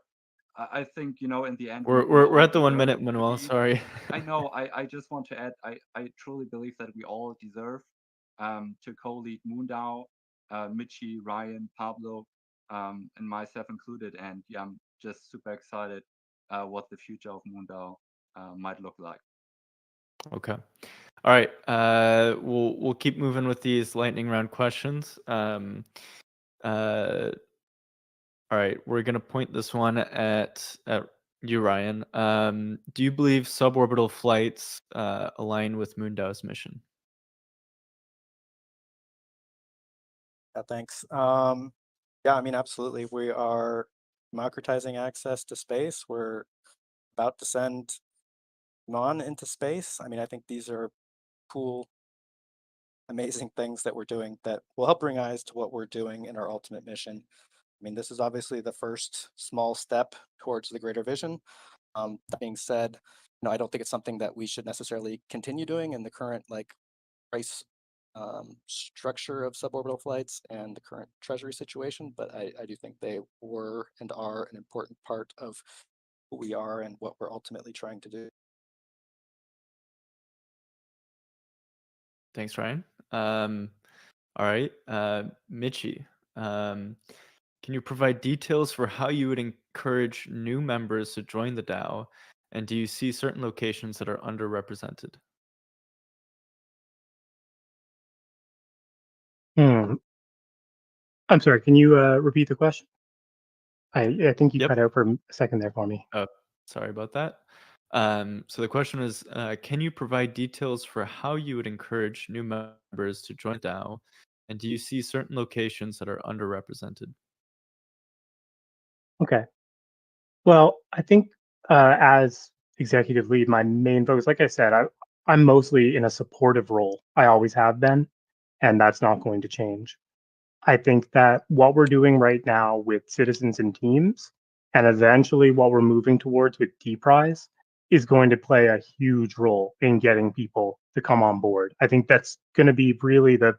I think, you know, in the end, We're all at the 1 deserve minute, to Manuel. be. Sorry. I know. I just want to add. I truly believe that we all deserve to co-lead Moondao, Michi, Ryan, Pablo, and myself included. And yeah, I'm just super excited what the future of Moondao might look like. Okay. All right. We'll keep moving with these lightning round questions. All right, we're gonna point this one at you, Ryan. Do you believe suborbital flights align with Moondao's mission? Yeah, thanks. Yeah, I mean, absolutely. We are democratizing access to space. We're about to send Mon into space. I mean, I think these are cool, amazing things that we're doing that will help bring eyes to what we're doing in our ultimate mission. I mean, this is obviously the first small step towards the greater vision. That being said, you know, I don't think it's something that we should necessarily continue doing in the current like price structure of suborbital flights and the current treasury situation, but I do think they were and are an important part of who we are and what we're ultimately trying to do. Thanks, Ryan. All right, Michi, can you provide details for how you would encourage new members to join the DAO? And do you see certain locations that are underrepresented? I'm sorry, can you repeat the question? I think you Yep. cut out for a second there for me. Oh, sorry about that. So the question is, can you provide details for how you would encourage new members to join DAO? And do you see certain locations that are underrepresented? Okay. Well, I think as executive lead, my main focus, like I said, I'm mostly in a supportive role. I always have been, and that's not going to change. I think that what we're doing right now with citizens and teams, and eventually what we're moving towards with DPRIZE, is going to play a huge role in getting people to come on board. I think that's going to be really the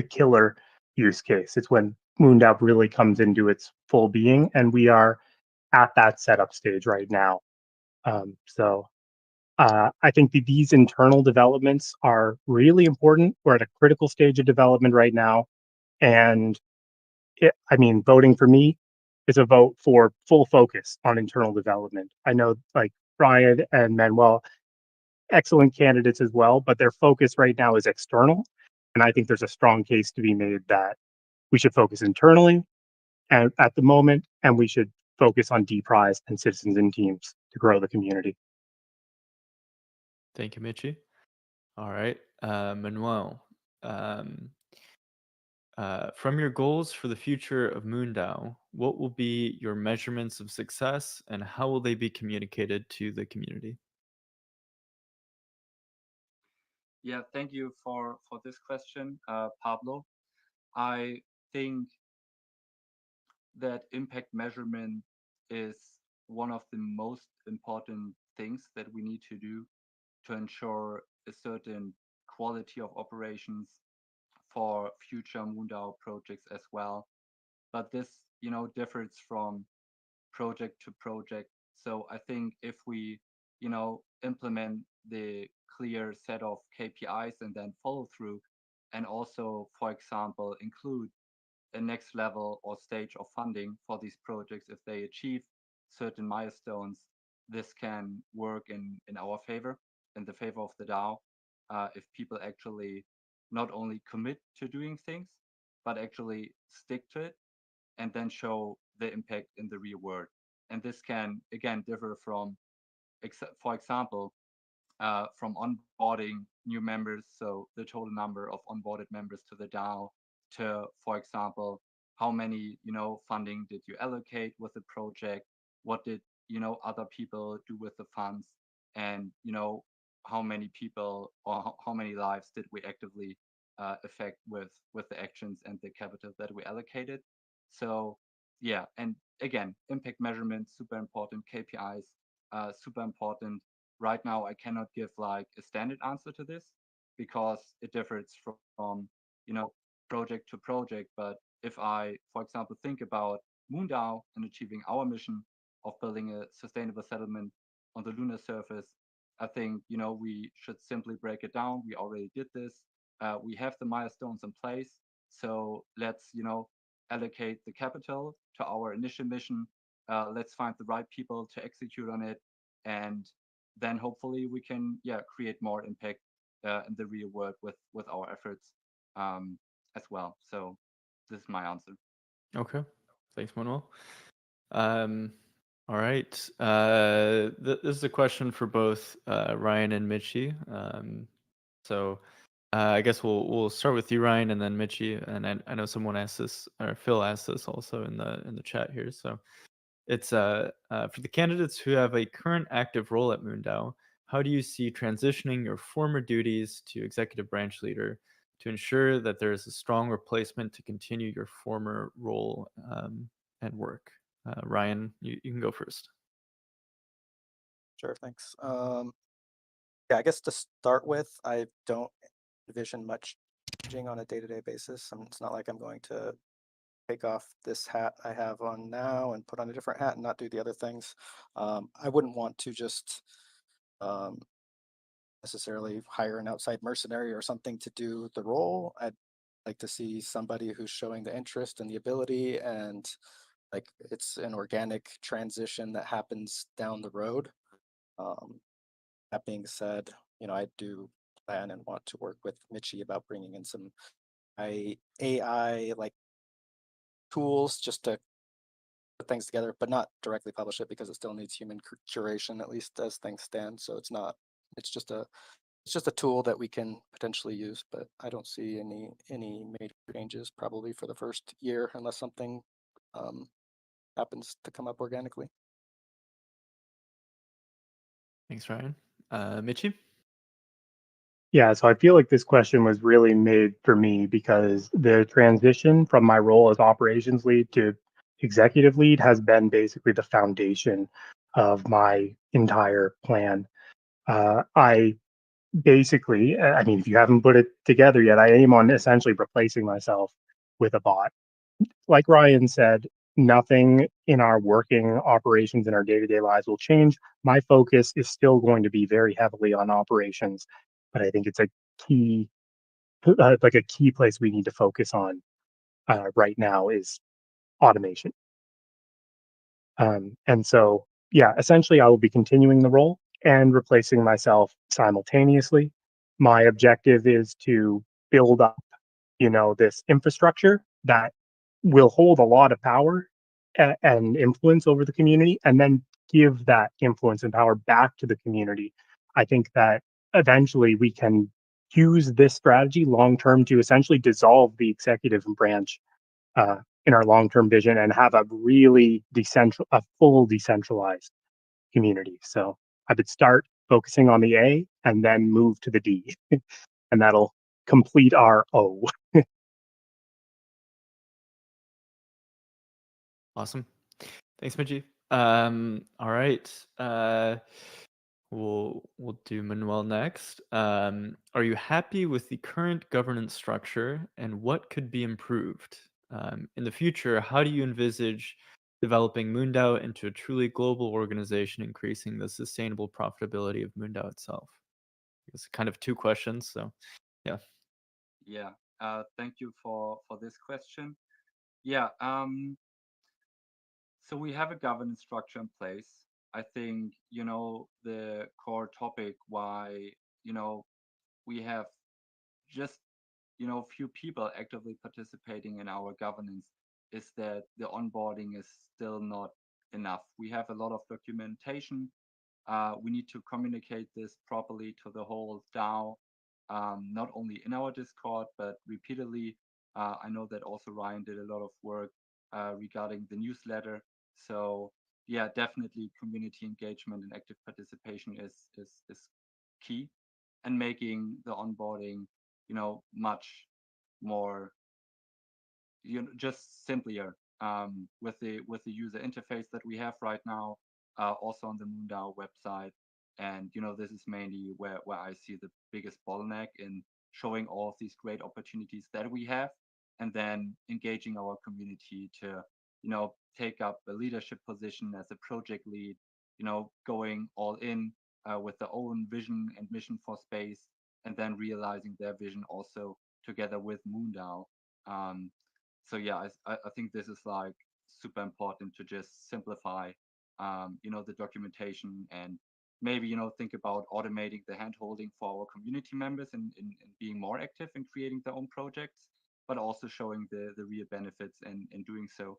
killer use case. It's when MoonDAO really comes into its full being, and we are at that setup stage right now. I think that these internal developments are really important. We're at a critical stage of development right now, and I mean, voting for me is a vote for full focus on internal development. I know, like Brian and Manuel, excellent candidates as well, but their focus right now is external, and I think there's a strong case to be made that we should focus internally and at the moment, and we should focus on DPRIZE and citizens and teams to grow the community. Thank you, Michi. All right, Manuel. From your goals for the future of MoonDAO, what will be your measurements of success and how will they be communicated to the community? Yeah, thank you for this question, Pablo. I think that impact measurement is one of the most important things that we need to do to ensure a certain quality of operations for future MoonDAO projects as well. But this, differs from project to project. So I think if we, implement the clear set of KPIs and then follow through, and also, for example, include a next level or stage of funding for these projects if they achieve certain milestones, this can work in our favor, in the favor of the DAO, if people actually not only commit to doing things, but actually stick to it and then show the impact in the real world. And this can, again, differ from, for example, from onboarding new members, so the total number of onboarded members to the DAO, to, for example, how many funding did you allocate with the project, what did other people do with the funds, and how many people or how many lives did we actively affect with the actions and the capital that we allocated. So yeah, and again, impact measurement super important, KPIs super important. Right now, I cannot give like a standard answer to this because it differs from project to project. But if I, for example, think about MoonDAO and achieving our mission of building a sustainable settlement on the lunar surface, I think we should simply break it down. We already did this. We have the milestones in place, so let's allocate the capital to our initial mission. Let's find the right people to execute on it, and then hopefully we can create more impact in the real world with our efforts as well. So this is my answer. Okay, thanks, Manuel. All right, this is a question for both Ryan and Michi. So I guess we'll start with you, Ryan, and then Michi. And I know someone asked this, or Phil asked this also in the chat here. So it's for the candidates who have a current active role at MoonDAO. How do you see transitioning your former duties to executive branch leader to ensure that there is a strong replacement to continue your former role and work? Ryan, you can go first. Sure, thanks. Yeah, I guess to start with, I don't envision much changing on a day-to-day basis. It's not like I'm going to take off this hat I have on now and put on a different hat and not do the other things. I wouldn't want to just um, necessarily hire an outside mercenary or something to do the role. I'd like to see somebody who's showing the interest and the ability, and like it's an organic transition that happens down the road. Um, that being said, I do plan and want to work with Mitchie about bringing in some AI like tools just to put things together, but not directly publish it because it still needs human curation, at least as things stand. So it's not. It's just a tool that we can potentially use, but I don't see any major changes probably for the first year unless something um, happens to come up organically. Thanks, Ryan. Mitchie? Yeah, so I feel like this question was really made for me because the transition from my role as operations lead to executive lead has been basically the foundation of my entire plan. I basically, I mean, if you haven't put it together yet, I aim on essentially replacing myself with a bot. Like Ryan said, nothing in our working operations in our day-to-day lives will change. My focus is still going to be very heavily on operations, but I think it's a key, like a key place we need to focus on right now is automation. And so, yeah, essentially, I will be continuing the role and replacing myself simultaneously. My objective is to build up, this infrastructure that will hold a lot of power and influence over the community, and then give that influence and power back to the community. I think that eventually we can use this strategy long term to essentially dissolve the executive branch uh, in our long-term vision and have a full decentralized community. So I would start focusing on the A and then move to the D, and that'll complete our O. Awesome. Thanks, Mitchie. All right. We'll do Manuel next. Are you happy with the current governance structure, and what could be improved? In the future, how do you envisage developing Moondao into a truly global organization, increasing the sustainable profitability of Moondao itself? It's kind of two questions, so yeah. Yeah. Thank you for this question. Yeah. So we have a governance structure in place. I think, the core topic why, we have just, few people actively participating in our governance is that the onboarding is still not enough. We have a lot of documentation. We need to communicate this properly to the whole DAO, not only in our Discord, but repeatedly. I know that also Ryan did a lot of work regarding the newsletter. So yeah, definitely community engagement and active participation is key, and making the onboarding, much more, just simpler, with the user interface that we have right now, also on the Moondao website. And this is mainly where I see the biggest bottleneck in showing all of these great opportunities that we have, and then engaging our community to take up a leadership position as a project lead, going all in with their own vision and mission for space, and then realizing their vision also together with Moondao. So yeah, I think this is like super important to just simplify, the documentation, and maybe think about automating the hand holding for our community members, and being more active in creating their own projects, but also showing the real benefits in doing so.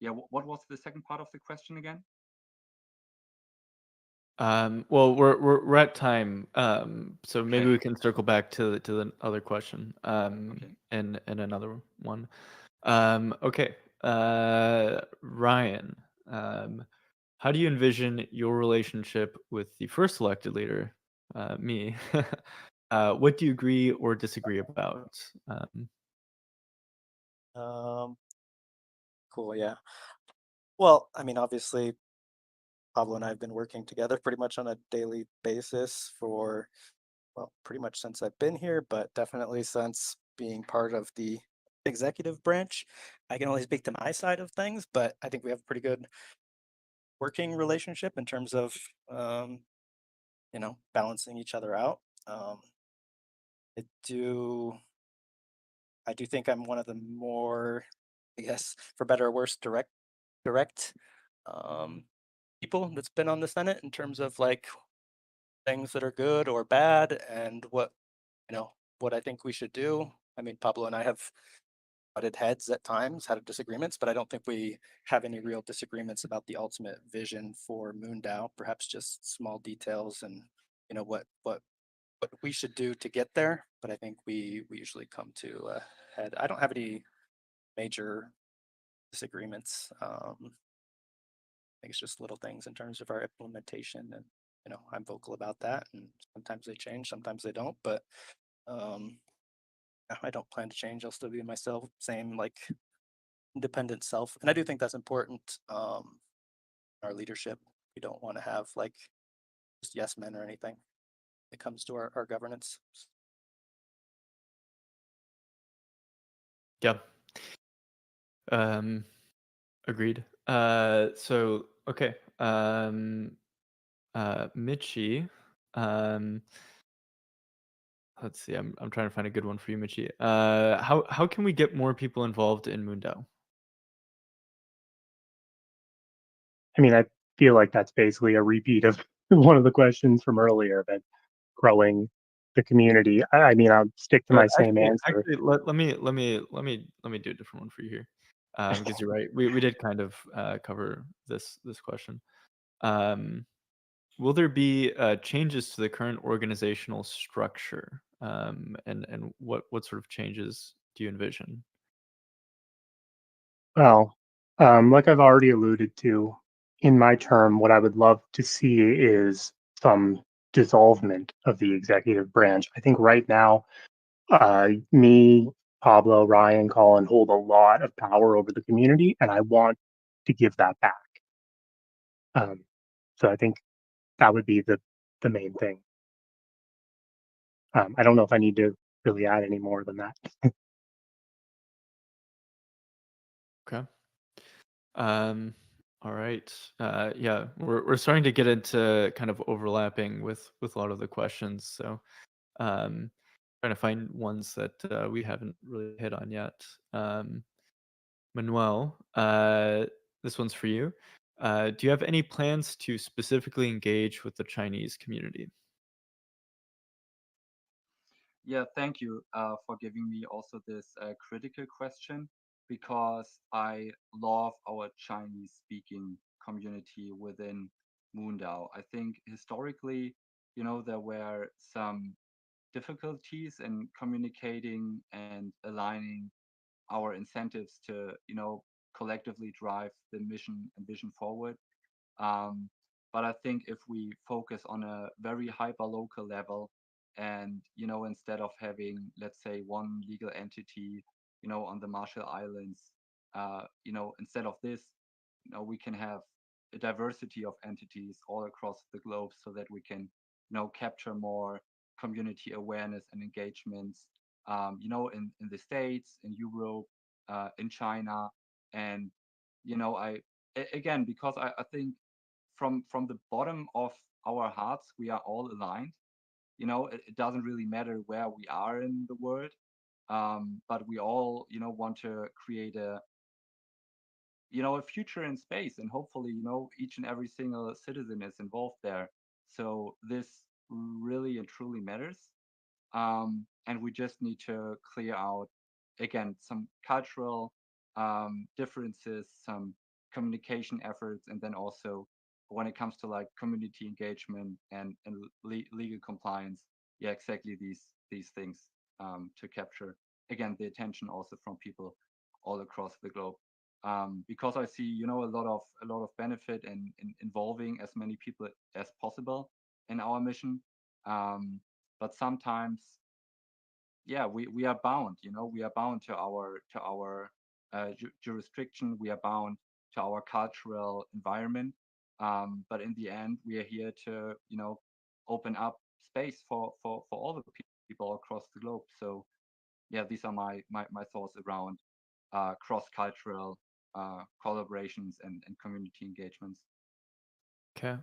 Yeah, what was the second part of the question again? Well, we're at time, so maybe Okay. we can circle back to the other question, Okay. and another one. Okay, Ryan, how do you envision your relationship with the first elected leader, me? What do you agree or disagree about? Um, cool, yeah. Well, I mean, obviously, Pablo and I have been working together pretty much on a daily basis for well, pretty much since I've been here, but definitely since being part of the executive branch. I can only speak to my side of things, but I think we have a pretty good working relationship in terms of, um, balancing each other out. I do, I do think I'm one of the more, I guess, for better or worse, direct um, people that's been on the Senate in terms of like things that are good or bad and what I think we should do. I mean, Pablo and I have butted heads at times, had disagreements, but I don't think we have any real disagreements about the ultimate vision for Moondao. Perhaps just small details and what we should do to get there. But I think we usually come to a head. I don't have any major disagreements. I think it's just little things in terms of our implementation, and I'm vocal about that. And sometimes they change, sometimes they don't. But um, I don't plan to change. I'll still be myself, same like independent self. And I do think that's important. Our leadership, we don't want to have like just yes men or anything when it comes to our governance. Yeah. Agreed. So okay. Michi. Um, let's see. I'm trying to find a good one for you, Michi. How can we get more people involved in Moondao? I mean, I feel like that's basically a repeat of one of the questions from earlier about growing the community. I mean, I'll stick to my same answer. Actually, let me do a different one for you here, because you're right. We did kind of cover this question. Um, will there be changes to the current organizational structure? And what sort of changes do you envision? Well, like I've already alluded to, in my term, what I would love to see is some dissolvement of the executive branch. I think right now, me, Pablo, Ryan, Colin hold a lot of power over the community, and I want to give that back. Um, so I think that would be the main thing. I don't know if I need to really add any more than that. Okay. Um, all right. Yeah, we're starting to get into kind of overlapping with a lot of the questions. So trying to find ones that we haven't really hit on yet. Manuel, this one's for you. Do you have any plans to specifically engage with the Chinese community? Yeah, thank you for giving me also this critical question, because I love our Chinese speaking community within Moondao. I think historically, there were some difficulties in communicating and aligning our incentives to, collectively drive the mission and vision forward. Um, but I think if we focus on a very hyper local level, and instead of having, let's say, one legal entity, on the Marshall Islands, instead of this, we can have a diversity of entities all across the globe, so that we can, capture more community awareness and engagements, in the States, in Europe, in China. And, again, because I think from the bottom of our hearts, we are all aligned. It doesn't really matter where we are in the world, but we all, want to create a future in space, and hopefully, each and every single citizen is involved there. So this really and truly matters. And we just need to clear out, again, some cultural differences, some communication efforts, and then also when it comes to like community engagement and legal compliance, yeah, exactly these things, to capture, again, the attention also from people all across the globe. Because I see, a lot of benefit in involving as many people as possible in our mission. But sometimes, yeah, we are bound, we are bound to our jurisdiction, we are bound to our cultural environment. But in the end, we are here to, open up space for all the people across the globe. So yeah, these are my thoughts around cross-cultural collaborations and community engagements. Okay.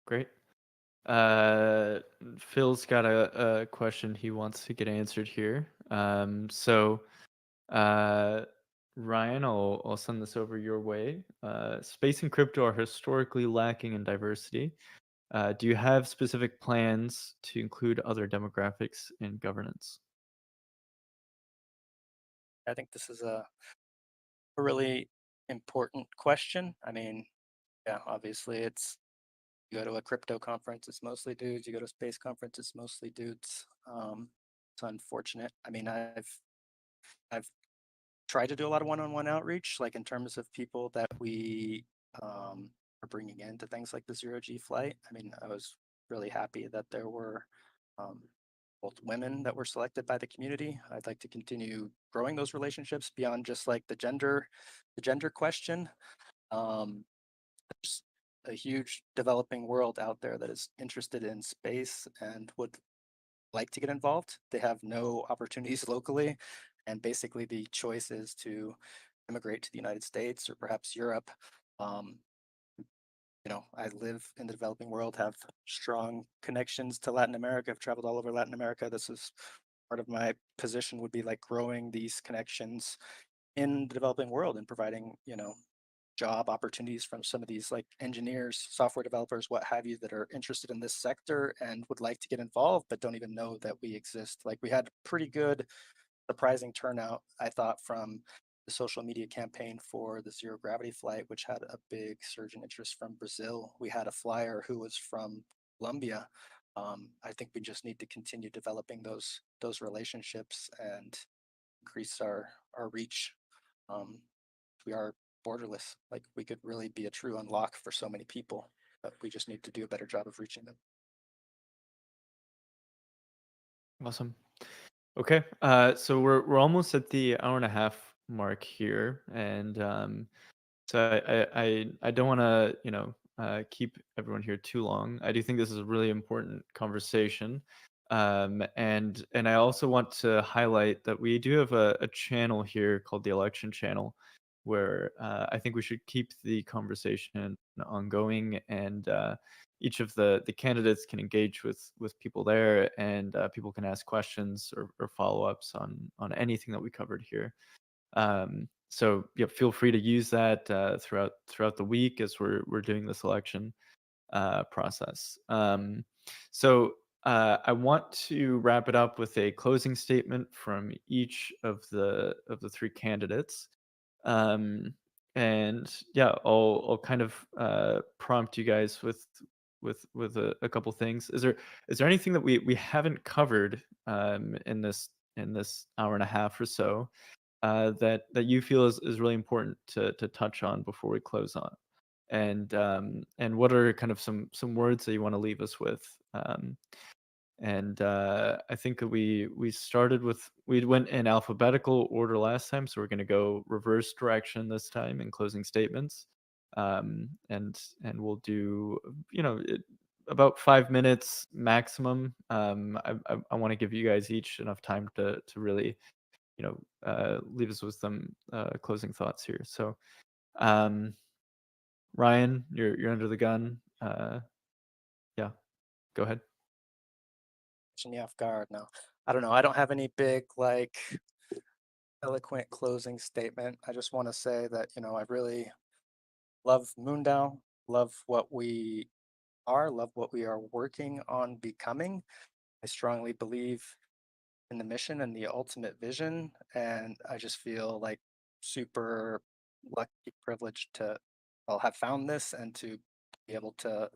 Great. Phil's got a question he wants to get answered here. So Ryan, I'll send this over your way. Space and crypto are historically lacking in diversity. Do you have specific plans to include other demographics in governance? I think this is a really important question. I mean, yeah, obviously you go to a crypto conference, it's mostly dudes. You go to a space conference, it's mostly dudes. It's unfortunate. I mean, I've tried to do a lot of one-on-one outreach, like in terms of people that we are bringing into things like the zero-G flight. I mean, I was really happy that there were both women that were selected by the community. I'd like to continue growing those relationships beyond just like the gender question. There's a huge developing world out there that is interested in space and would like to get involved. They have no opportunities locally, and basically the choice is to immigrate to the United States or perhaps Europe. I live in the developing world, have strong connections to Latin America. I've traveled all over Latin America. This is part of my position, would be like growing these connections in the developing world and providing, job opportunities from some of these like engineers, software developers, what have you, that are interested in this sector and would like to get involved, but don't even know that we exist. Like, we had pretty good, surprising turnout, I thought, from the social media campaign for the zero gravity flight, which had a big surge in interest from Brazil. We had a flyer who was from Colombia. I think we just need to continue developing those relationships and increase our reach. We are borderless. Like, we could really be a true unlock for so many people, but we just need to do a better job of reaching them. Awesome. Okay, so we're almost at the hour and a half mark here, and so I don't want to keep everyone here too long. I do think this is a really important conversation, and I also want to highlight that we do have a channel here called the Election Channel, where I think we should keep the conversation ongoing, and each of the candidates can engage with people there, and people can ask questions or follow-ups on anything that we covered here. So yeah, feel free to use that throughout the week as we're doing this election process. So I want to wrap it up with a closing statement from each of the three candidates. And yeah, I'll kind of prompt you guys with a couple things. Is there anything that we haven't covered in this hour and a half or so that you feel is really important to touch on before we close on? And what are kind of some words that you want to leave us with? And I think that we went in alphabetical order last time, so we're going to go reverse direction this time in closing statements. And we'll do about 5 minutes maximum. I want to give you guys each enough time to really leave us with some closing thoughts here. So Ryan, you're under the gun. Yeah, go ahead. Catching you off guard now. I don't know. I don't have any big, like, eloquent closing statement. I just want to say that, I really love Moondao, love what we are, love what we are working on becoming. I strongly believe in the mission and the ultimate vision, and I just feel like super lucky, privileged to have found this and to be able to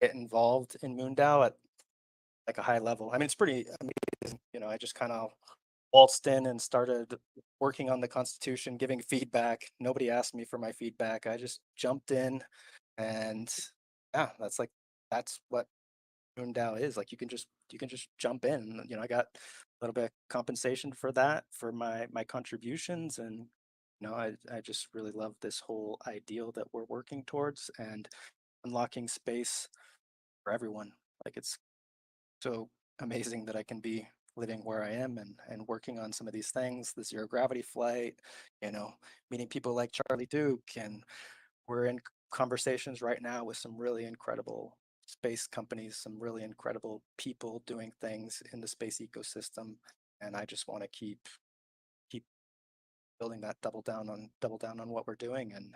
get involved in Moondao at like a high level. I mean, it's pretty amazing. I just kind of waltzed in and started working on the Constitution, giving feedback. Nobody asked me for my feedback. I just jumped in, and yeah, that's what Moondao is. Like, you can just jump in. I got a little bit of compensation for that, for my contributions, and I just really love this whole ideal that we're working towards and unlocking space for everyone. Like it's so amazing that I can be living where I am and working on some of these things, the zero gravity flight, meeting people like Charlie Duke. And we're in conversations right now with some really incredible space companies, some really incredible people doing things in the space ecosystem. And I just want to keep building that, double down on what we're doing. And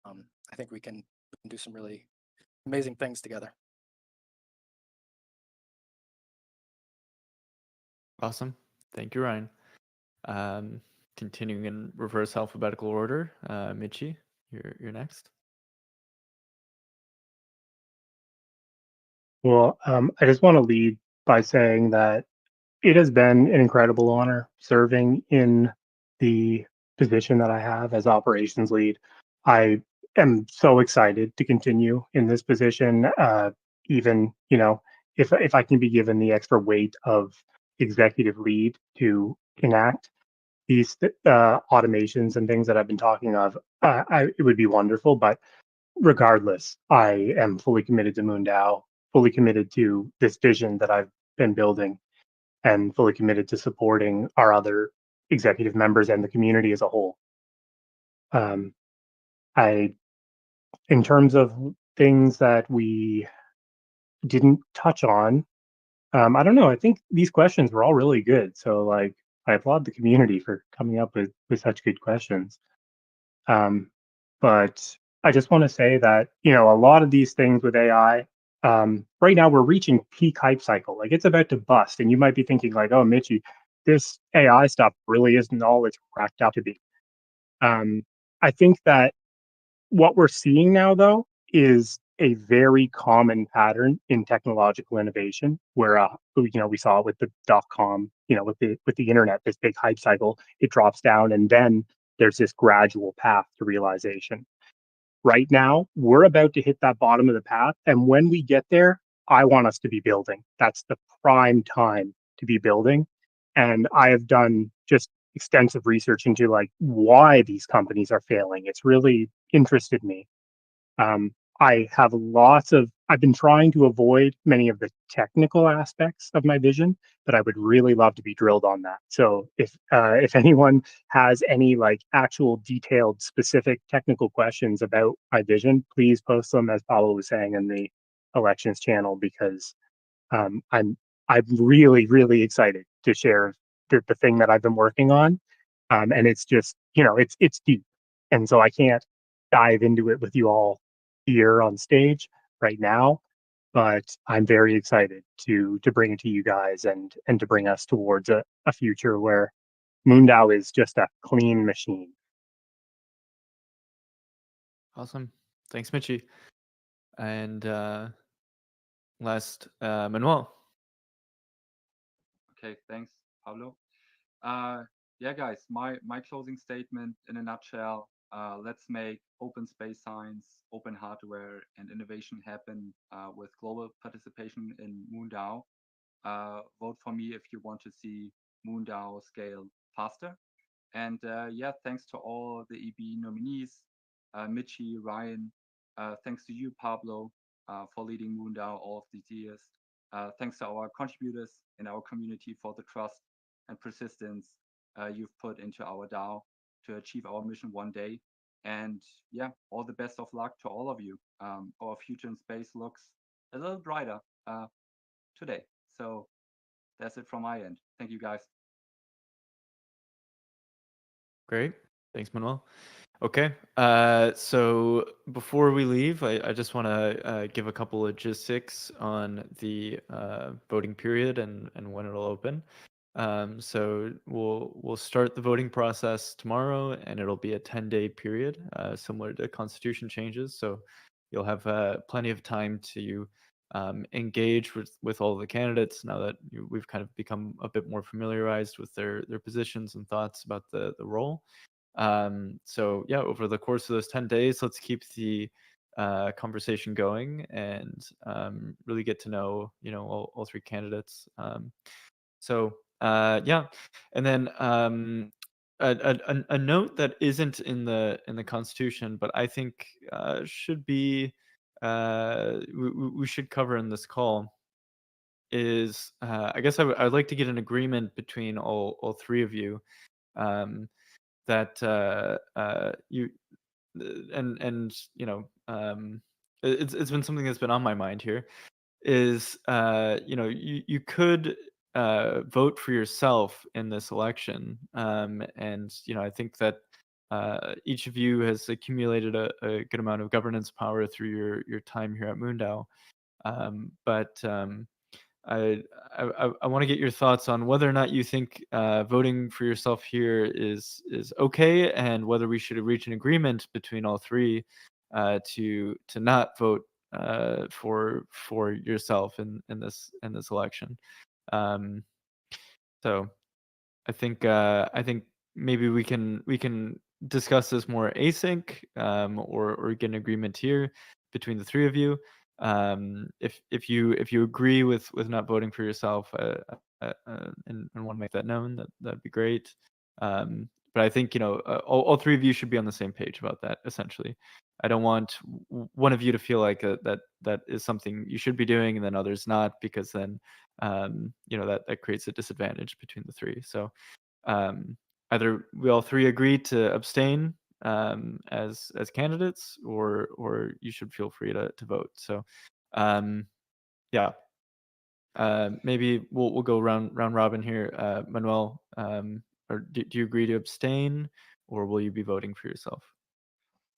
I think we can do some really amazing things together. Awesome. Thank you, Ryan. Continuing in reverse alphabetical order, Michi, you're next. Well, I just want to lead by saying that it has been an incredible honor serving in the position that I have as operations lead. I am so excited to continue in this position, even, if I can be given the extra weight of executive lead to enact these automations and things that I've been talking of, it would be wonderful. But regardless, I am fully committed to Moondao, fully committed to this vision that I've been building, and fully committed to supporting our other executive members and the community as a whole. Um, I, in terms of things that we didn't touch on, I don't know. I think these questions were all really good. So, like, I applaud the community for coming up with such good questions. But I just want to say that, a lot of these things with AI, right now we're reaching peak hype cycle. Like it's about to bust. And you might be thinking like, oh, Mitchy, this AI stuff really isn't all it's cracked up to be. I think that what we're seeing now, though, is a very common pattern in technological innovation, where we saw it with the .com, with the internet, this big hype cycle, it drops down, and then there's this gradual path to realization. Right now, we're about to hit that bottom of the path, and when we get there, I want us to be building. That's the prime time to be building, and I have done just extensive research into like why these companies are failing. It's really interested me. um, I've been trying to avoid many of the technical aspects of my vision, but I would really love to be drilled on that. So if anyone has any like actual detailed, specific technical questions about my vision, please post them, as Paulo was saying, in the elections channel, because um, I'm I'm really, really excited to share the thing that I've been working on. And it's just, it's deep. And so I can't dive into it with you all here on stage right now, but I'm very excited to bring it to you guys, and to bring us towards a future where Moondao is just a clean machine. Awesome. Thanks, Michi. And last, Manuel. Okay, thanks, Pablo. Yeah, guys, my closing statement in a nutshell: let's make open space science, open hardware, and innovation happen with global participation in Moondao. Vote for me if you want to see Moondao scale faster. And yeah, thanks to all the EB nominees, Michi, Ryan. Thanks to you, Pablo, for leading Moondao all of these years. Thanks to our contributors in our community for the trust and persistence you've put into our DAO to achieve our mission one day. And yeah, all the best of luck to all of you. Our future in space looks a little brighter today. So that's it from my end. Thank you, guys. Great. Thanks, Manuel. Okay. So before we leave, I just want to give a couple logistics on the voting period and when it'll open. So we'll start the voting process tomorrow, and it'll be a 10-day period, similar to constitution changes. So you'll have plenty of time to engage with all the candidates now that we've kind of become a bit more familiarized with their positions and thoughts about the role. So yeah, over the course of those 10 days, let's keep the conversation going, and really get to know all three candidates. So yeah, and then a note that isn't in the Constitution, but I think should be we should cover in this call. is I guess I'd like to get an agreement between all three of you, um, that you and you know it's been something that's been on my mind here, is you could vote for yourself in this election, and I think that each of you has accumulated a good amount of governance power through your time here at Moondao. But I I want to get your thoughts on whether or not you think voting for yourself here is okay, and whether we should reach an agreement between all three to not vote for yourself in this election. Um, so I think maybe we can discuss this more async, or get an agreement here between the three of you. If you agree with not voting for yourself, and want to make that known, that'd be great. But I think all three of you should be on the same page about that. Essentially, I don't want one of you to feel like that is something you should be doing, and then others not, because then that creates a disadvantage between the three. So um, either we all three agree to abstain as candidates, or you should feel free to vote. So um, yeah, maybe we'll go round robin here. Manuel, or do you agree to abstain, or will you be voting for yourself?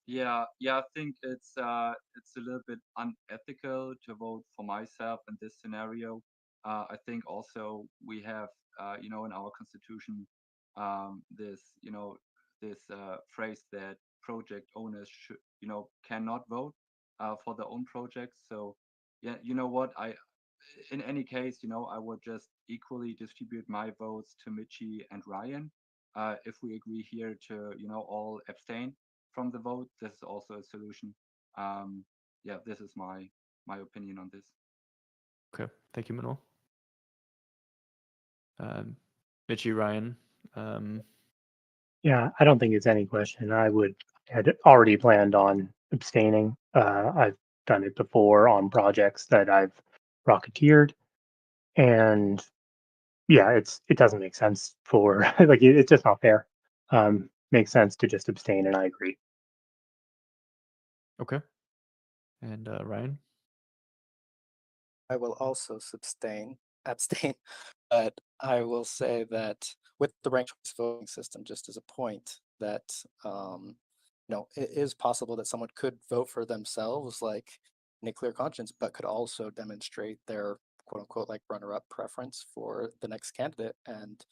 Yeah, I think it's a little bit unethical to vote for myself in this scenario. I think also we have in our constitution this phrase that project owners should cannot vote for their own projects. So yeah, you know what, I in any case, I would just equally distribute my votes to Michi and Ryan. If we agree here to, all abstain from the vote, this is also a solution. Yeah, this is my opinion on this. Okay, thank you, Manuel. Mitchie, Ryan. Yeah, I don't think it's any question. Had already planned on abstaining. I've done it before on projects that I've rocketeered, and yeah, it doesn't make sense for like it's just not fair. Makes sense to just abstain, and I agree. Okay, and Ryan. I will also abstain, but I will say that with the ranked choice voting system, just as a point, that it is possible that someone could vote for themselves, like in a clear conscience, but could also demonstrate their quote unquote like runner-up preference for the next candidate. And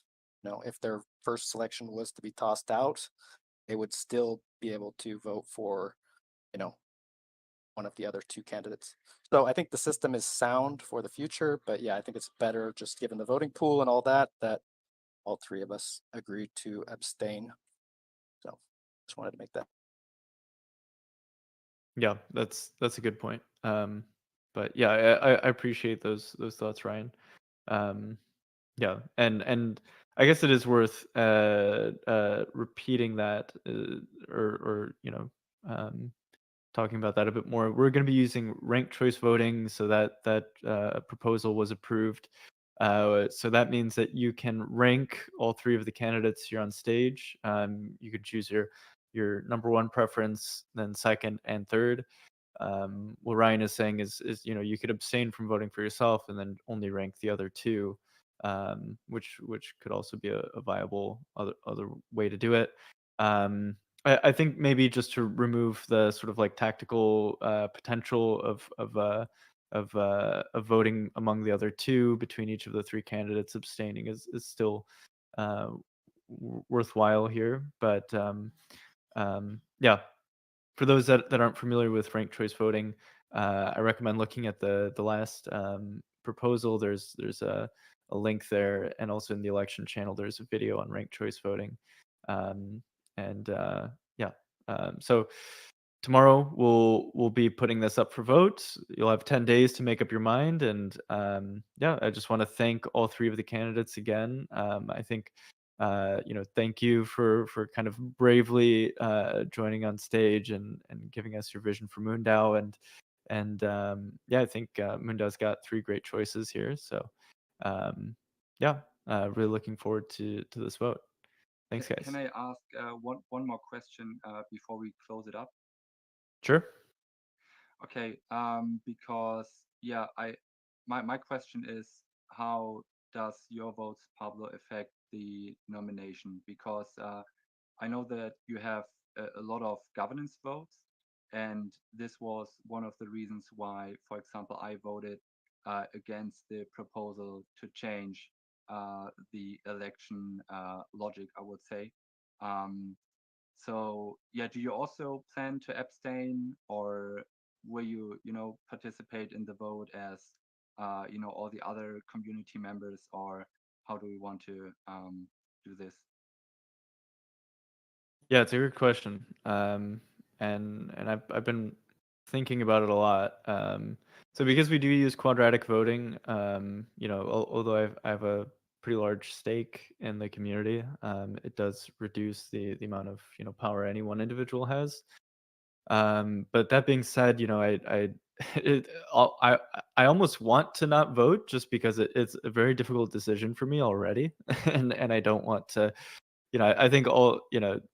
if their first selection was to be tossed out, they would still be able to vote for, one of the other two candidates. So I think the system is sound for the future, but yeah, I think it's better, just given the voting pool and all that all three of us agreed to abstain. So just wanted to make that. Yeah, that's a good point. But yeah, I appreciate those thoughts, Ryan. Yeah, and I guess it is worth repeating that, or talking about that a bit more. We're going to be using ranked choice voting, so that proposal was approved. So that means that you can rank all three of the candidates here on stage. You could choose your number one preference, then second and third. What Ryan is saying is you could abstain from voting for yourself and then only rank the other two, which could also be a viable other way to do it. I think maybe just to remove the sort of like tactical potential of voting among the other two between each of the three candidates, abstaining is still worthwhile here. But yeah, for those that aren't familiar with ranked choice voting, I recommend looking at the last proposal. There's a link there, and also in the election channel, there's a video on ranked choice voting. And yeah, so tomorrow we'll be putting this up for vote. You'll have 10 days to make up your mind, and yeah, I just want to thank all three of the candidates again. I think thank you for kind of bravely joining on stage and giving us your vision for Moondao, And yeah, I think Moondao's got 3 great choices here. So yeah, really looking forward to this vote. Thanks, guys. Can I ask one more question before we close it up? Sure. Okay, because yeah, my question is, how does your votes, Pablo, affect the nomination? Because I know that you have a lot of governance votes, and this was one of the reasons why, for example, I voted against the proposal to change the election logic, I would say. Um, so yeah, do you also plan to abstain, or will you, participate in the vote as, all the other community members, or how do we want to do this? Yeah, it's a good question. And I've been thinking about it a lot. So because we do use quadratic voting, although I have a pretty large stake in the community, it does reduce the amount of power any one individual has. But that being said, it, I I almost want to not vote just because it's a very difficult decision for me already, and I don't want to. I think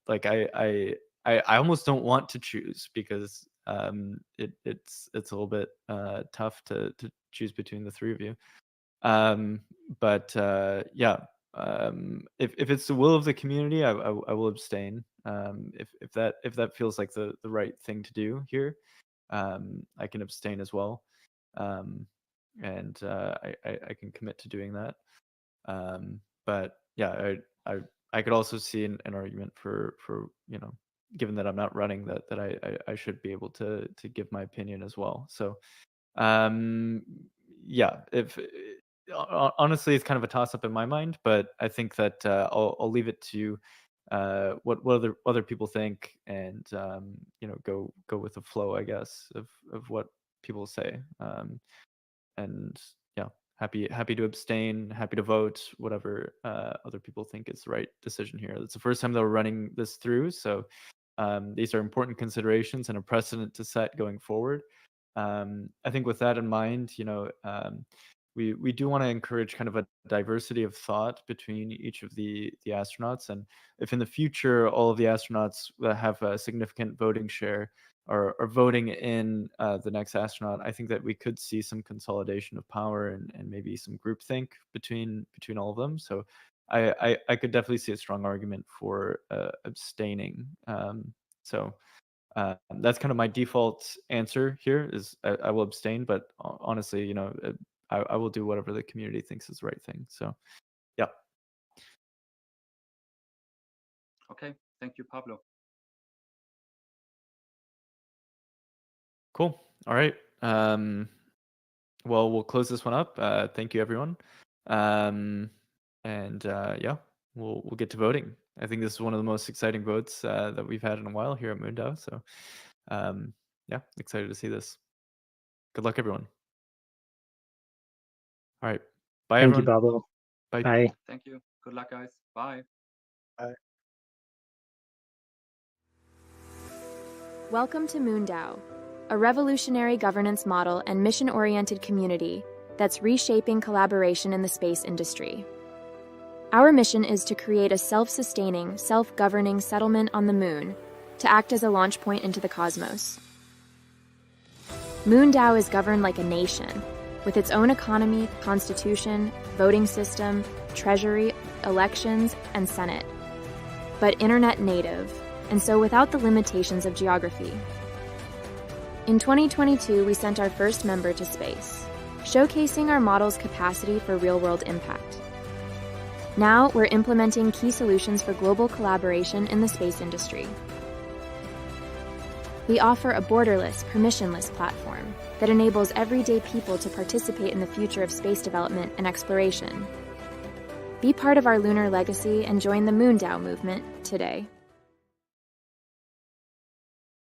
like I almost don't want to choose because it's a little bit tough to choose between the 3 of you. Um, but yeah, if it's the will of the community, I will abstain. If that feels like the right thing to do here, I can abstain as well. And I can commit to doing that. But yeah, I could also see an argument for given that I'm not running, that I should be able to give my opinion as well. So yeah, if honestly, it's kind of a toss up in my mind, but I think that I'll leave it to what other people think, and go with the flow, I guess, of what people say. And yeah, happy to abstain, happy to vote, whatever other people think is the right decision here. It's the first time that we're running this through, so these are important considerations and a precedent to set going forward. I think with that in mind, we do want to encourage kind of a diversity of thought between each of the astronauts, and if in the future all of the astronauts that have a significant voting share are voting in the next astronaut, I think that we could see some consolidation of power and maybe some groupthink between all of them. So I could definitely see a strong argument for abstaining. So that's kind of my default answer here is I will abstain, but honestly, I will do whatever the community thinks is the right thing. So yeah. Okay, thank you, Pablo. Cool. All right. Well, we'll close this one up. Thank you, everyone. And yeah, we'll get to voting. I think this is one of the most exciting votes that we've had in a while here at Moondao. So yeah, excited to see this. Good luck, everyone. All right. Bye, Thank everyone. you, Pablo. Bye. Bye. Thank you. Good luck, guys. Bye. Welcome to Moondao, a revolutionary governance model and mission-oriented community that's reshaping collaboration in the space industry. Our mission is to create a self-sustaining, self-governing settlement on the Moon to act as a launch point into the cosmos. Moondao is governed like a nation, with its own economy, constitution, voting system, treasury, elections, and senate, but internet native, and so without the limitations of geography. In 2022, we sent our first member to space, showcasing our model's capacity for real-world impact. Now, we're implementing key solutions for global collaboration in the space industry. We offer a borderless, permissionless platform that enables everyday people to participate in the future of space development and exploration. Be part of our lunar legacy and join the Moondao movement today.